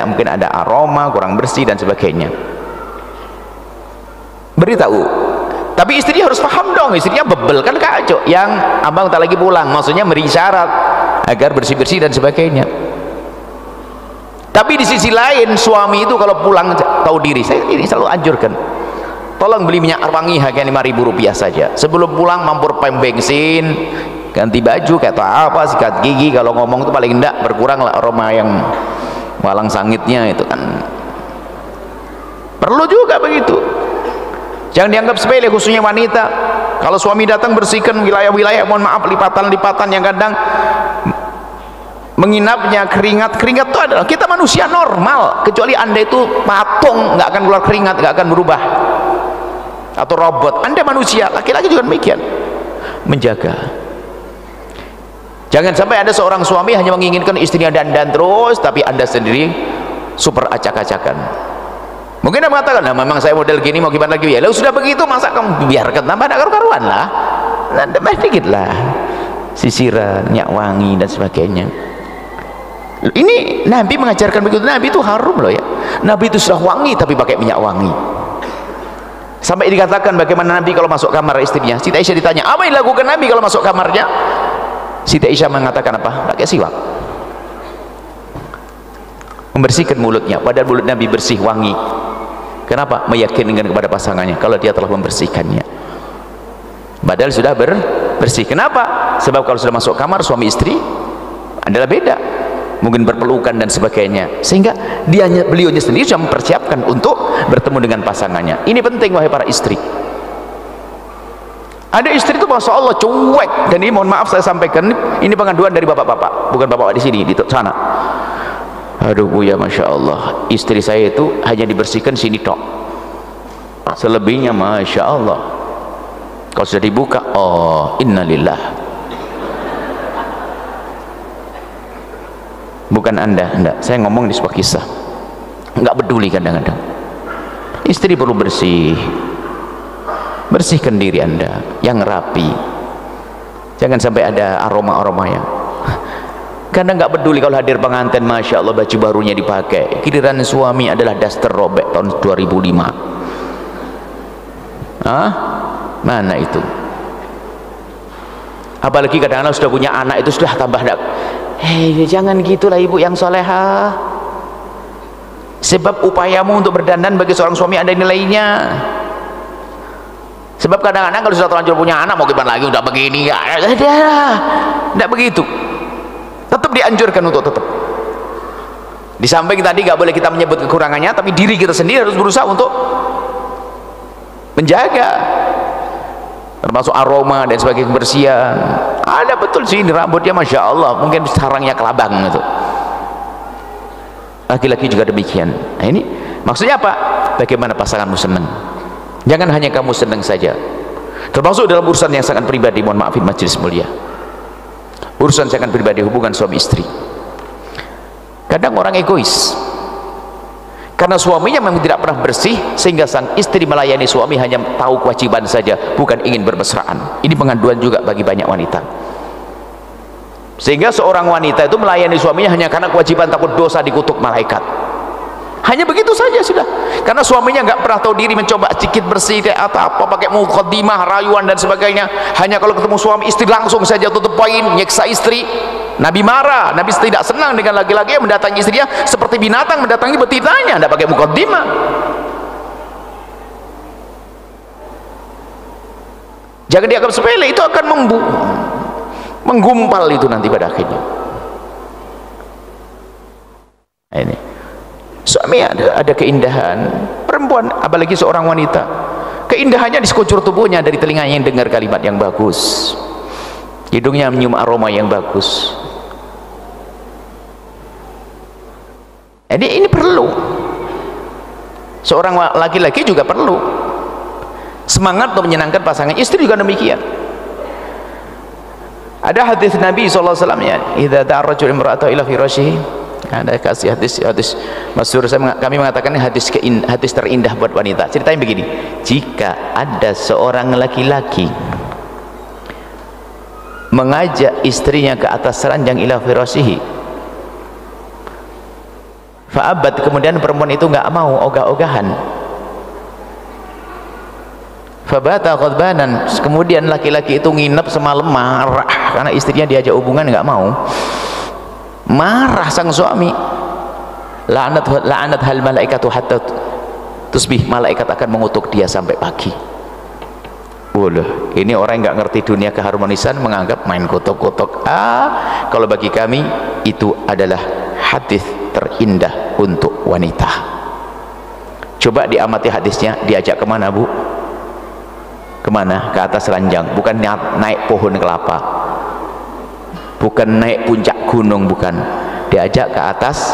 mungkin ada aroma, kurang bersih dan sebagainya. Beritahu, tapi istri harus paham dong, istrinya bebel kan kacau, yang abang tak lagi pulang, maksudnya beri syarat agar bersih-bersih dan sebagainya. Tapi di sisi lain, suami itu kalau pulang tahu diri. Saya ini selalu anjurkan, tolong beli minyak wangi harga Rp5.000 saja, sebelum pulang mampir pom bensin, ganti baju, kata apa, sikat gigi, kalau ngomong itu paling enggak berkurang lah aroma yang walang sangitnya itu kan. Perlu juga begitu, jangan dianggap sepele, khususnya wanita. Kalau suami datang, bersihkan wilayah-wilayah, mohon maaf, lipatan-lipatan yang kadang menginapnya, keringat itu adalah, kita manusia normal, kecuali anda itu patung, nggak akan keluar keringat, nggak akan berubah, atau robot. Anda manusia, laki-laki juga demikian, menjaga. Jangan sampai ada seorang suami hanya menginginkan istrinya dandan terus, tapi anda sendiri super acak-acakan. Mungkin anda mengatakan, nah memang saya model gini, mau gimana lagi ya. Lalu sudah begitu, masa kamu biarkan tambah ada karu-karuan lah, tambah dikit lah, sisiran, minyak wangi dan sebagainya. Ini Nabi mengajarkan begitu. Nabi itu harum loh ya, Nabi itu sudah wangi tapi pakai minyak wangi. Sampai dikatakan bagaimana Nabi kalau masuk kamar istrinya. Siti Aisyah ditanya, apa yang dilakukan Nabi kalau masuk kamarnya? Siti Aisyah mengatakan apa? Pakai siwak, membersihkan mulutnya, padahal mulut Nabi bersih, wangi. Kenapa? Meyakinkan kepada pasangannya kalau dia telah membersihkannya, padahal sudah bersih. Kenapa? Sebab kalau sudah masuk kamar suami istri adalah beda, mungkin berpelukan dan sebagainya, sehingga beliaunya sendiri sudah mempersiapkan untuk bertemu dengan pasangannya. Ini penting wahai para istri. Ada istri itu masya Allah cuek, dan ini mohon maaf saya sampaikan, ini pengaduan dari bapak-bapak, bukan bapak di sini, di sana. Aduh Bu ya, masya Allah, istri saya itu hanya dibersihkan sini tok, selebihnya masya Allah kalau sudah dibuka, oh innalillah. Bukan anda, saya ngomong di sebuah kisah, nggak peduli kadang-kadang istri perlu bersih, bersihkan diri Anda yang rapi, jangan sampai ada aroma-aromanya. Karena nggak peduli kalau hadir pengantin, masya Allah baju barunya dipakai, giliran suami adalah daster robek tahun 2005. Mana itu? Apalagi kadang-kadang sudah punya anak itu sudah tambah jangan gitulah ibu yang solehah, sebab upayamu untuk berdandan bagi seorang suami ada nilainya. Sebab kadang-kadang kalau sudah terlanjur punya anak, mau gimana lagi, udah begini ya, tidak begitu. Tetap dianjurkan untuk tetap. Di samping tadi nggak boleh kita menyebut kekurangannya, tapi diri kita sendiri harus berusaha untuk menjaga, termasuk aroma dan sebagainya, kebersihan. Ada betul sih rambutnya masya Allah, mungkin sarangnya kelabang gitu. Laki-laki juga demikian. Nah ini maksudnya apa? Bagaimana pasanganmu senang? Jangan hanya kamu senang saja. Termasuk dalam urusan yang sangat pribadi, mohon maafin majelis mulia, urusan sangat pribadi, hubungan suami istri. Kadang orang egois, karena suaminya memang tidak pernah bersih, sehingga sang istri melayani suami hanya tahu kewajiban saja, bukan ingin bermesraan. Ini pengaduan juga bagi banyak wanita, sehingga seorang wanita itu melayani suaminya hanya karena kewajiban, takut dosa dikutuk malaikat. Hanya begitu saja sudah, karena suaminya nggak pernah tahu diri, mencoba sedikit bersih atau apa, pakai muqaddimah, rayuan dan sebagainya. Hanya kalau ketemu suami istri langsung saja tutup poin, nyeksa istri. Nabi marah, Nabi tidak senang dengan laki-laki yang mendatangi istrinya seperti binatang mendatangi betinanya, tidak pakai muqaddimah. Jangan dianggap sepele, itu akan menggumpal itu nanti pada akhirnya. Nah, ini suami ada keindahan, perempuan apalagi seorang wanita, keindahannya di sekujur tubuhnya, dari telinganya yang dengar kalimat yang bagus, hidungnya menyium aroma yang bagus. Jadi ini perlu, seorang laki-laki juga perlu semangat untuk menyenangkan pasangan, istri juga demikian. Ada hadis Nabi SAW ya, idza da'a rajul imra'atahu ila firashihi, ada kasih hadis masyhur, kami mengatakan hadis terindah buat wanita. Ceritanya begini, jika ada seorang laki-laki mengajak istrinya ke atas ranjang ila firashihi, fa'abat, kemudian perempuan itu nggak mau, ogah-ogahan, fabata ghadbanan, kemudian laki-laki itu nginep semalam marah karena istrinya diajak hubungan nggak mau, marah sang suami, la'anat hal malaikatu hatta tusbih, malaikat akan mengutuk dia sampai pagi. Waduh, ini orang yang nggak ngerti dunia keharmonisan menganggap main kotok-kotok. Kalau bagi kami itu adalah hadis terindah untuk wanita. Coba diamati hadisnya, diajak kemana bu? Kemana? Ke atas ranjang, bukan naik pohon kelapa, bukan naik puncak gunung, bukan, diajak ke atas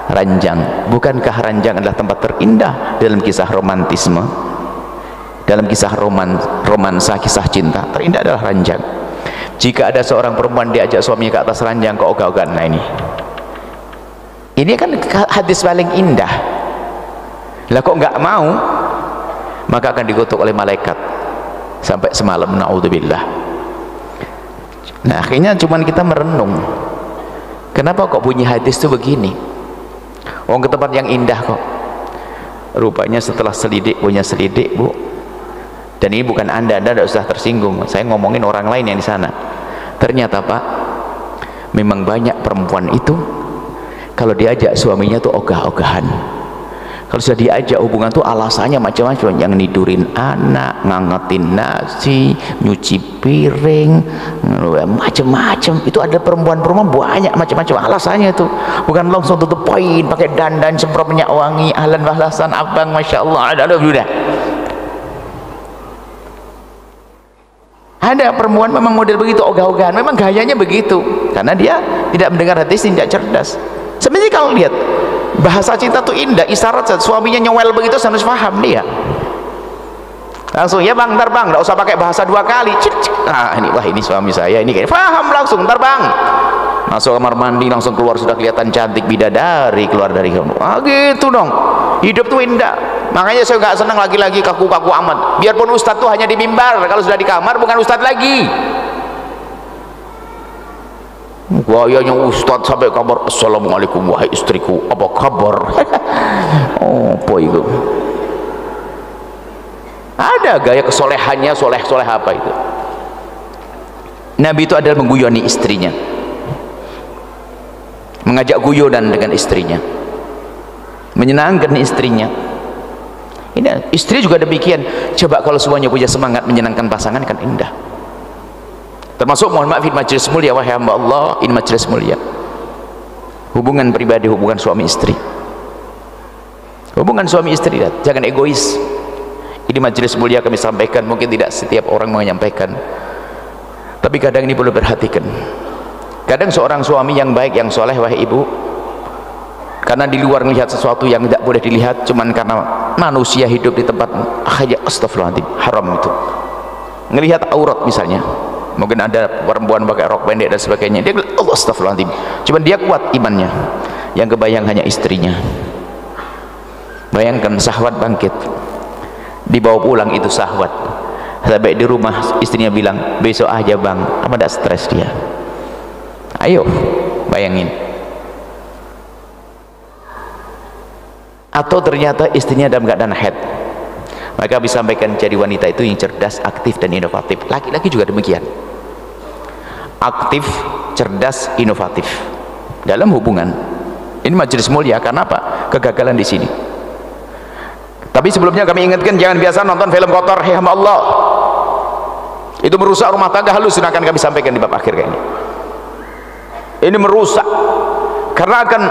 ranjang. Bukankah ranjang adalah tempat terindah dalam kisah romantisme, dalam kisah romansa, kisah cinta? Terindah adalah ranjang. Jika ada seorang perempuan diajak suaminya ke atas ranjang, kok ogah-ogahan, nah ini kan hadis paling indah. Lah kok nggak mau, maka akan dikutuk oleh malaikat sampai semalam, naudzubillah. Nah akhirnya cuman kita merenung, kenapa kok bunyi hadis itu begini, ke tempat yang indah kok. Rupanya setelah selidik, punya selidik bu, dan ini bukan anda tidak usah tersinggung, saya ngomongin orang lain yang di sana. Ternyata pak, memang banyak perempuan itu kalau diajak suaminya tuh ogah-ogahan. Kalau sudah diajak hubungan tuh alasannya macam-macam, yang nidurin anak, ngangetin nasi, nyuci piring, macam-macam. Itu ada perempuan-perempuan banyak macam-macam alasannya itu. Bukan langsung tutup poin pakai dandan, semprot minyak wangi, ahlan wahlasan abang, masya Allah, ada udah. Ada perempuan memang model begitu, ogah-ogahan, memang gayanya begitu, karena dia tidak mendengar hadis, tidak cerdas. Sebenarnya kalau lihat bahasa cinta tuh indah, isyarat suaminya nyewel begitu harus paham dia. Langsung ya bang, ntar bang, nggak usah pakai bahasa dua kali. Nah ini, wah ini suami saya, ini kayak paham langsung, ntar bang. Masuk kamar mandi langsung keluar sudah kelihatan cantik bidadari keluar dari kamu. Gitu dong. Hidup tuh indah. Makanya saya nggak senang lagi-lagi kaku-kaku amat. Biarpun ustadz tuh hanya di mimbar, kalau sudah di kamar bukan ustadz lagi. Gayanya ustadz sampai kabar, assalamualaikum wahai istriku, apa kabar? Oh boy itu ada gaya kesolehannya, soleh apa itu. Nabi itu adalah mengguyoni istrinya, mengajak guyonan dengan istrinya, menyenangkan istrinya. Ini istri juga demikian. Coba kalau semuanya punya semangat menyenangkan pasangan kan indah. Termasuk mohon maaf ini majelis mulia, wahai hamba Allah, ini majelis mulia, hubungan pribadi, hubungan suami istri, hubungan suami istri. Jangan egois. Ini majelis mulia kami sampaikan, mungkin tidak setiap orang menyampaikan, tapi kadang ini perlu perhatikan. Kadang seorang suami yang baik, yang soleh, wahai ibu, karena di luar melihat sesuatu yang tidak boleh dilihat, cuman karena manusia hidup di tempat astagfirullahaladzim, haram itu, ngelihat aurat misalnya, mungkin ada perempuan pakai rok pendek dan sebagainya, dia bilang Allah astagfirullahaladzim, cuman dia kuat imannya, yang kebayang hanya istrinya. Bayangkan syahwat bangkit, dibawa pulang itu syahwat, sampai di rumah istrinya bilang besok aja bang, apa tidak stres dia. Ayo bayangin. Atau ternyata istrinya dalam keadaan haid, maka bisa sampaikan jadi wanita itu yang cerdas, aktif dan inovatif. Laki-laki juga demikian, aktif, cerdas, inovatif dalam hubungan. Ini majelis mulia karena apa? Kegagalan di sini. Tapi sebelumnya kami ingatkan, jangan biasa nonton film kotor, hei hamba Allah, itu merusak rumah tangga. Halusinasi kami sampaikan di bab akhir kayaknya. Ini merusak, karena akan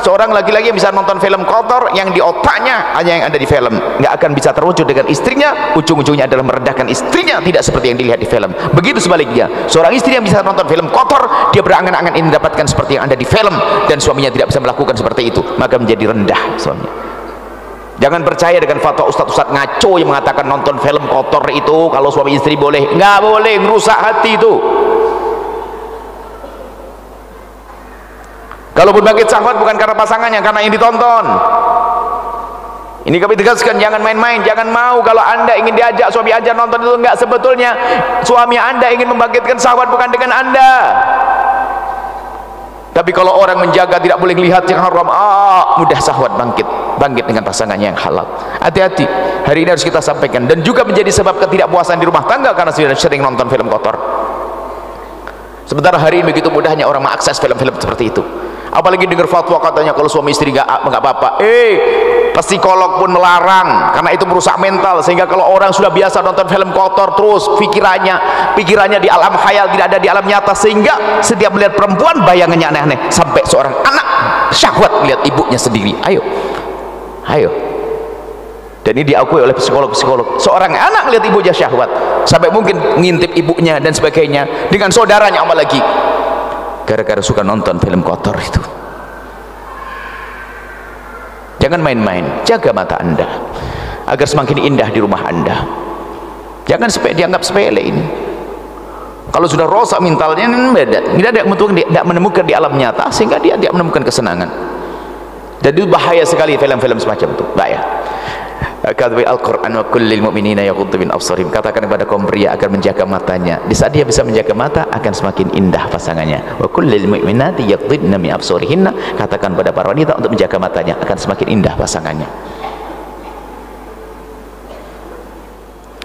seorang laki-laki yang bisa nonton film kotor yang di otaknya hanya yang ada di film, nggak akan bisa terwujud dengan istrinya, ujung-ujungnya adalah merendahkan istrinya, tidak seperti yang dilihat di film. Begitu sebaliknya, seorang istri yang bisa nonton film kotor, dia berangan-angan ingin mendapatkan seperti yang ada di film, dan suaminya tidak bisa melakukan seperti itu, maka menjadi rendah suaminya. Jangan percaya dengan fatwa ustadz-ustadz ngaco yang mengatakan nonton film kotor itu kalau suami istri boleh. Nggak boleh, merusak hati itu. Kalaupun bangkit syahwat bukan karena pasangannya, karena yang ditonton. Ini kami tegaskan, jangan main-main, jangan mau kalau anda ingin diajak suami aja nonton itu. Enggak, sebetulnya suami anda ingin membangkitkan syahwat bukan dengan anda. Tapi kalau orang menjaga tidak boleh lihat yang haram, mudah syahwat bangkit dengan pasangannya yang halal. Hati-hati, hari ini harus kita sampaikan. Dan juga menjadi sebab ketidakpuasan di rumah tangga karena sudah sering nonton film kotor. Sementara hari ini begitu mudahnya orang mengakses film-film seperti itu. Apalagi dengar fatwa katanya kalau suami istri nggak apa-apa. Psikolog pun melarang karena itu merusak mental, sehingga kalau orang sudah biasa nonton film kotor terus pikirannya di alam khayal, tidak ada di alam nyata, sehingga setiap melihat perempuan bayangannya aneh-aneh, sampai seorang anak syahwat melihat ibunya sendiri. Ayo. Dan ini diakui oleh psikolog-psikolog, seorang anak melihat ibunya syahwat sampai mungkin ngintip ibunya dan sebagainya, dengan saudaranya apalagi, gara-gara suka nonton film kotor itu. Jangan main-main, jaga mata anda agar semakin indah di rumah anda. Jangan dianggap sepele ini. Kalau sudah rosak mentalnya, tidak menemukan di alam nyata, sehingga dia tidak menemukan kesenangan. Jadi bahaya sekali film-film semacam itu, bahaya. Katakan Al-Quran, wa kullil mu'minina yaghuddu min absarihim, katakan kepada kaum pria agar menjaga matanya. Di saat dia bisa menjaga mata, akan semakin indah pasangannya. Wa kullil mu'minati yaghuddna min absarihinna, katakan pada para wanita untuk menjaga matanya, akan semakin indah pasangannya.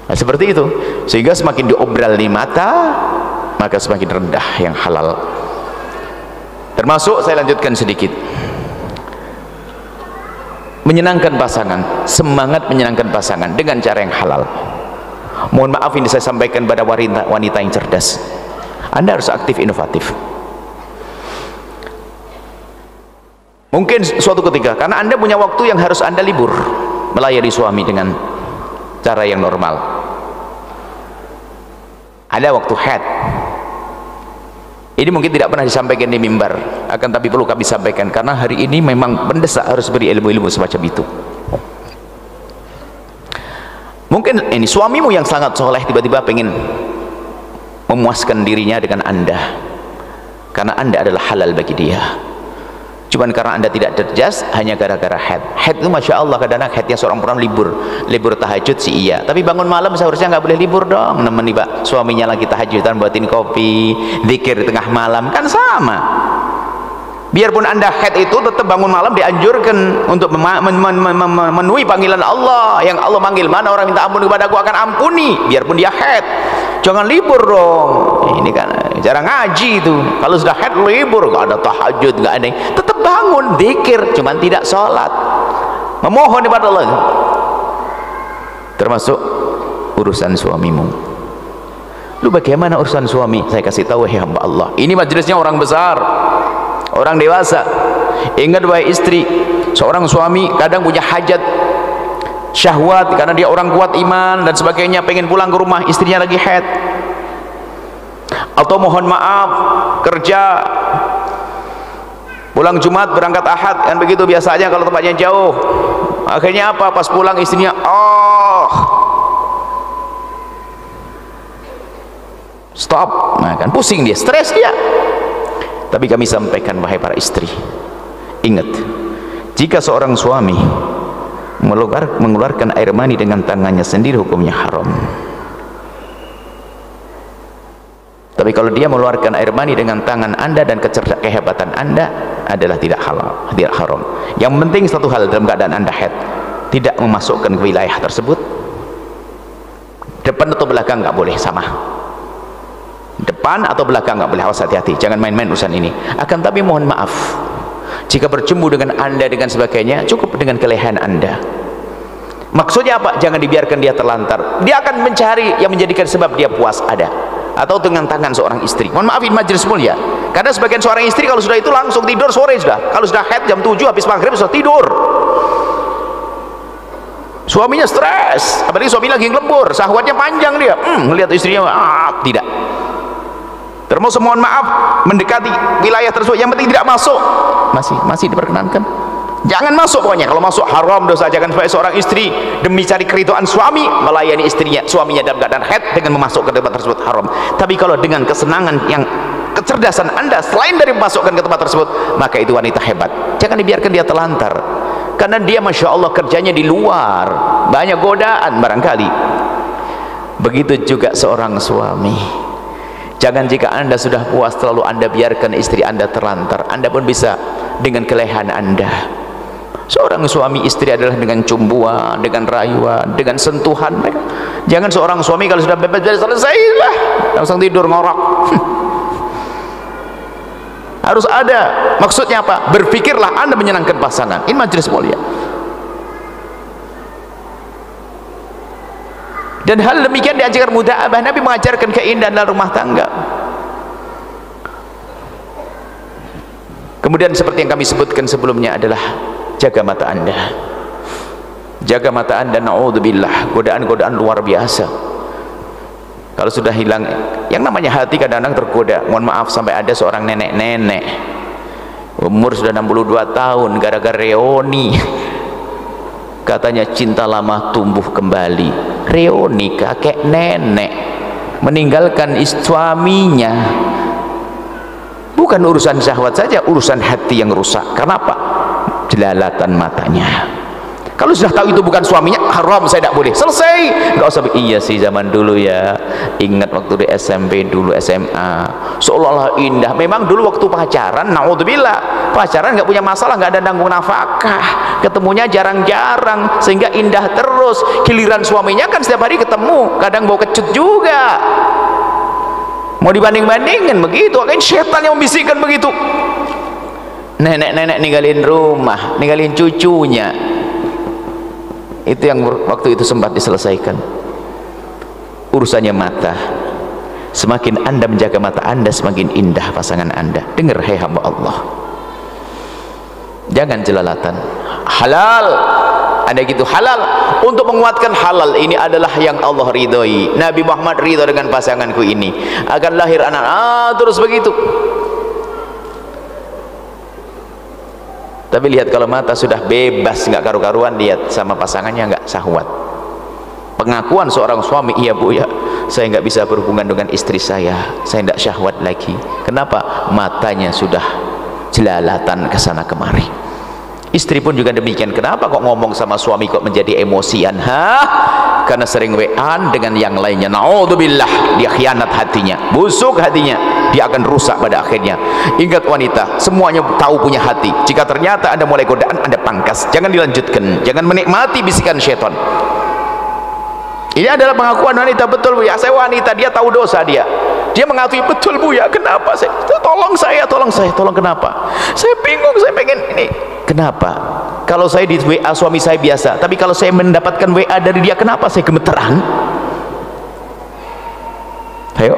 Nah, seperti itu, sehingga semakin diobral di mata, maka semakin rendah yang halal. Termasuk, saya lanjutkan sedikit, menyenangkan pasangan, semangat menyenangkan pasangan dengan cara yang halal. Mohon maaf ini saya sampaikan pada wanita yang cerdas, anda harus aktif, inovatif. Mungkin suatu ketika, karena anda punya waktu yang harus anda libur, melayani suami dengan cara yang normal. Ada waktu haid, ini mungkin tidak pernah disampaikan di mimbar, akan tapi perlu kami sampaikan karena hari ini memang mendesak harus beri ilmu-ilmu semacam itu. Mungkin ini suamimu yang sangat soleh tiba-tiba pengen memuaskan dirinya dengan anda, karena anda adalah halal bagi dia. cuman karena anda tidak terjas hanya gara-gara head. Head itu masya Allah kadang-kadang headnya seorang perempuan libur tahajud sih iya, tapi bangun malam seharusnya nggak boleh libur dong, nemeni pak suaminya lagi tahajudan buatin kopi, zikir di tengah malam, kan sama. Biarpun anda head itu tetap bangun malam dianjurkan untuk memenuhi panggilan Allah. Yang Allah manggil, mana orang minta ampun kepada aku akan ampuni, biarpun dia head. Jangan libur dong, ini kan jarang ngaji itu. Kalau sudah head libur, gak ada tahajud, gak ada, tetap bangun zikir, cuman tidak sholat, memohon kepada Allah. Termasuk urusan suamimu. Lu bagaimana urusan suami? Saya kasih tahu ya hamba Allah, ini majelisnya orang besar, orang dewasa. Ingat wahai istri, seorang suami kadang punya hajat syahwat karena dia orang kuat iman dan sebagainya, pengen pulang ke rumah, istrinya lagi haid, atau mohon maaf kerja pulang Jumat berangkat Ahad, kan begitu biasanya kalau tempatnya jauh. Akhirnya apa, pas pulang istrinya stop, nah kan pusing dia, stres dia. Tapi kami sampaikan wahai para istri, ingat, jika seorang suami mengeluarkan air mani dengan tangannya sendiri, hukumnya haram. Tapi kalau dia mengeluarkan air mani dengan tangan anda dan kehebatan anda, adalah tidak halal, tidak haram. Yang penting satu hal, dalam keadaan anda haid, tidak memasukkan ke wilayah tersebut, depan atau belakang nggak boleh sama, depan atau belakang nggak boleh. Awas, hati-hati, jangan main-main urusan ini. Akan tapi mohon maaf, jika bercumbu dengan anda dengan sebagainya, cukup dengan kelehan anda. Maksudnya apa? Jangan dibiarkan dia terlantar, dia akan mencari yang menjadikan sebab dia puas ada. Atau dengan tangan seorang istri, mohon maaf ini majelis mulia, karena sebagian seorang istri kalau sudah itu langsung tidur sore sudah. Kalau sudah haid jam 7 habis maghrib sudah tidur, suaminya stres, apalagi suami lagi ngelembur, syahwatnya panjang, dia melihat istrinya tidak. Termasuk mohon maaf mendekati wilayah tersebut, yang penting tidak masuk, masih diperkenankan. Jangan masuk, pokoknya kalau masuk haram dosa. Jangan sebagai seorang istri demi cari keridhaan suami melayani istrinya, suaminya dalam keadaan haid dengan memasukkan ke tempat tersebut, haram. Tapi kalau dengan kesenangan yang kecerdasan anda selain dari memasukkan ke tempat tersebut, maka itu wanita hebat. Jangan dibiarkan dia terlantar, karena dia masya Allah kerjanya di luar, banyak godaan barangkali. Begitu juga seorang suami. Jangan jika anda sudah puas terlalu anda biarkan istri anda terlantar. Anda pun bisa dengan kelehan anda. Seorang suami istri adalah dengan cumbuan, dengan rayuan, dengan sentuhan mereka. Jangan seorang suami kalau sudah bebas selesailah langsung tidur ngorok. Harus ada maksudnya apa? Berpikirlah anda menyenangkan pasangan. Ini majelis mulia. Dan hal demikian diajarkan mudaabah. Nabi mengajarkan keindahan dalam rumah tangga. Kemudian seperti yang kami sebutkan sebelumnya adalah jaga mata anda. Jaga mata anda, na'udzubillah, godaan-godaan luar biasa. Kalau sudah hilang yang namanya hati, kadang-kadang tergoda. Mohon maaf, sampai ada seorang nenek-nenek umur sudah 62 tahun gara-gara reoni, katanya cinta lama tumbuh kembali. Reoni, kakek nenek meninggalkan suaminya. Bukan urusan syahwat saja, urusan hati yang rusak. Kenapa? Jelalatan matanya. Kalau sudah tahu itu bukan suaminya, haram, saya tidak boleh, selesai. Nggak usah, iya sih zaman dulu ya, ingat waktu di SMP dulu, SMA, seolah-olah indah. Memang dulu waktu pacaran, naudzubillah, pacaran nggak punya masalah, nggak ada nanggung nafkah, ketemunya jarang-jarang, sehingga indah terus. Giliran suaminya kan setiap hari ketemu, kadang bawa kecut juga. Mau dibanding-bandingkan begitu, kan setan yang membisikkan begitu. Nenek-nenek ninggalin rumah, ninggalin cucunya. Itu yang waktu itu sempat diselesaikan. Urusannya mata. Semakin anda menjaga mata anda, semakin indah pasangan anda. Dengar hai hamba Allah, jangan jelalatan. Halal, anda gitu halal. Untuk menguatkan halal ini adalah yang Allah ridhoi. Nabi Muhammad ridho dengan pasanganku ini, akan lahir anak, terus begitu. Tapi lihat kalau mata sudah bebas, nggak karu-karuan, lihat sama pasangannya nggak syahwat. Pengakuan seorang suami, iya bu ya, saya nggak bisa berhubungan dengan istri saya tidak syahwat lagi. Kenapa? Matanya sudah jelalatan kesana kemari. Istri pun juga demikian. Kenapa kok ngomong sama suami kok menjadi emosian? Karena sering WA dengan yang lainnya. Naudzubillah, dia khianat hatinya, busuk hatinya, dia akan rusak pada akhirnya. Ingat wanita, semuanya tahu punya hati. Jika ternyata Anda mulai godaan, Anda pangkas, jangan dilanjutkan, jangan menikmati bisikan syaitan. Ini adalah pengakuan wanita. Betul Bu ya, saya wanita, dia tahu dosa dia mengakui, betul Bu ya, kenapa saya, tolong kenapa, saya bingung, saya pengen ini. Kenapa? Kalau saya di WA suami saya biasa, tapi kalau saya mendapatkan WA dari dia, kenapa saya gemeteran? Ayo,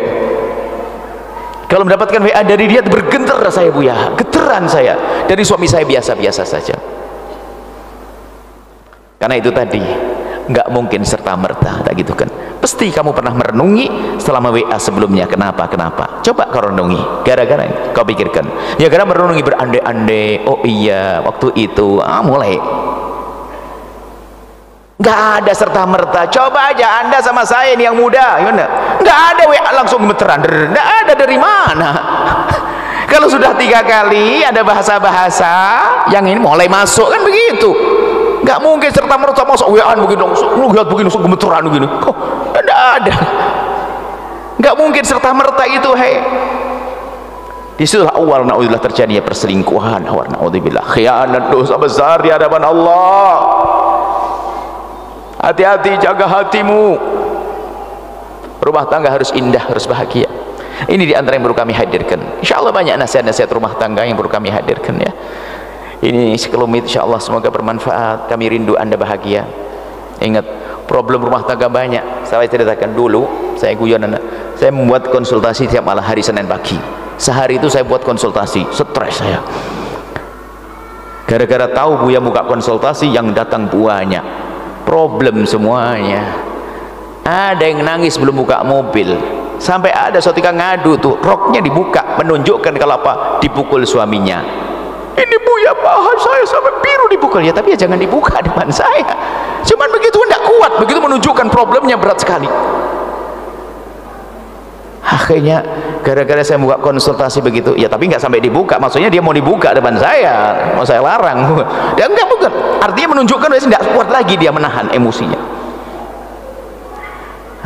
kalau mendapatkan WA dari dia bergetar saya Bu ya, geteran saya. Dari suami saya biasa-biasa saja. Karena itu tadi nggak mungkin serta merta, tak gitu kan? Pasti kamu pernah merenungi selama WA sebelumnya. Kenapa? Coba kau renungi. Gara-gara kau pikirkan. Ya karena merenungi berandai-andai. Oh iya, waktu itu mulai. Nggak ada serta merta. Coba aja Anda sama saya ini yang muda, gimana? Nggak ada WA langsung gemeteran. Nggak ada, dari mana? Kalau sudah 3 kali ada bahasa-bahasa yang ini mulai masuk kan begitu. Nggak mungkin serta merta masuk WA begini, lu lihat begini, gemeteran begini. Kok tidak ada? Nggak mungkin serta merta itu. Disitulah awal naudzubillah terjadinya perselingkuhan, awal naudzubillah khianat, dosa besar di hadapan Allah. Hati-hati, jaga hatimu. Rumah tangga harus indah, harus bahagia. Ini di antara yang perlu kami hadirkan. Insya Allah banyak nasihat-nasihat rumah tangga yang perlu kami hadirkan ya. Ini sekelumit, insya Allah semoga bermanfaat. Kami rindu Anda bahagia. Ingat, problem rumah tangga banyak. Saya ceritakan dulu, saya guyon anak, saya membuat konsultasi tiap malam hari Senin pagi. Sehari itu saya buat konsultasi, stres saya. Gara-gara tahu Buya buka konsultasi, yang datang banyak. Problem semuanya. Ada yang nangis belum buka mobil. Sampai ada suatu ketika ngadu tuh, roknya dibuka, menunjukkan kalau apa, dipukul suaminya. Ini Buya paha saya sampai biru dipukul. Ya tapi ya jangan dibuka depan saya. Cuman begitu tidak kuat, begitu menunjukkan problemnya berat sekali. Akhirnya gara-gara saya buka konsultasi begitu, ya tapi nggak sampai dibuka. Maksudnya dia mau dibuka depan saya, mau saya larang. Dia enggak, bukan. Artinya menunjukkan dia tidak kuat lagi, dia menahan emosinya.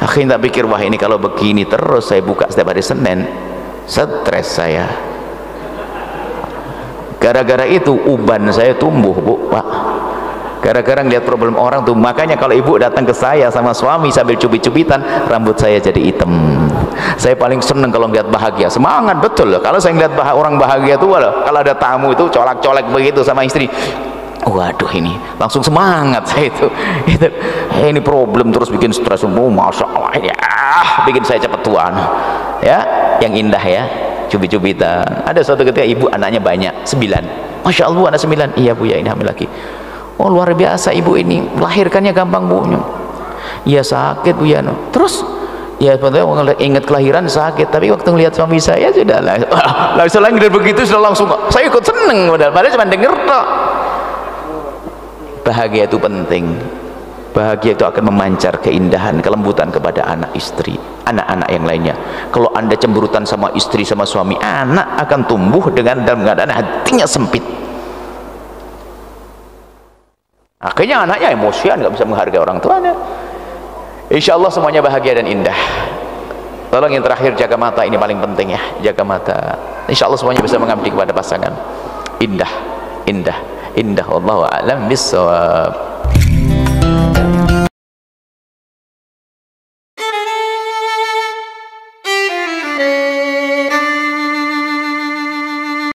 Akhirnya tak pikir, wah ini kalau begini terus saya buka setiap hari Senin, stres saya. Gara-gara itu uban saya tumbuh Bu, Pak. Gara-gara ngeliat problem orang tuh. Makanya kalau ibu datang ke saya sama suami sambil cubit-cubitan, rambut saya jadi hitam. Saya paling seneng kalau ngeliat bahagia, semangat betul loh. Kalau saya ngeliat orang bahagia tuh, kalau ada tamu itu colak-colek begitu sama istri, waduh ini langsung semangat saya itu. Ini problem terus bikin stres. Masya Allah ya, bikin saya cepat tua ya. Yang indah ya, cubit-cubitan. Ada suatu ketika ibu anaknya banyak, 9. Masya Allah anak 9. Iya Bu ya, ini hamil lagi. Oh luar biasa ibu ini, melahirkannya gampang Bu. Iya sakit Bu ya. Terus ya sebetulnya ingat kelahiran sakit, tapi waktu ngelihat suami saya sudah lah selain dari begitu sudah langsung saya ikut seneng. Padahal cuma denger toh. Bahagia itu penting. Bahagia itu akan memancar keindahan, kelembutan kepada anak istri, anak-anak yang lainnya. Kalau Anda cemburutan sama istri, sama suami, anak akan tumbuh dengan dalam keadaan hatinya sempit. Akhirnya anaknya emosian, nggak bisa menghargai orang tuanya. Insya Allah semuanya bahagia dan indah. Tolong yang terakhir, jaga mata, ini paling penting ya, jaga mata. Insya Allah semuanya bisa mengabdi kepada pasangan. Indah, indah, indah. Wallahu a'lam bishawab.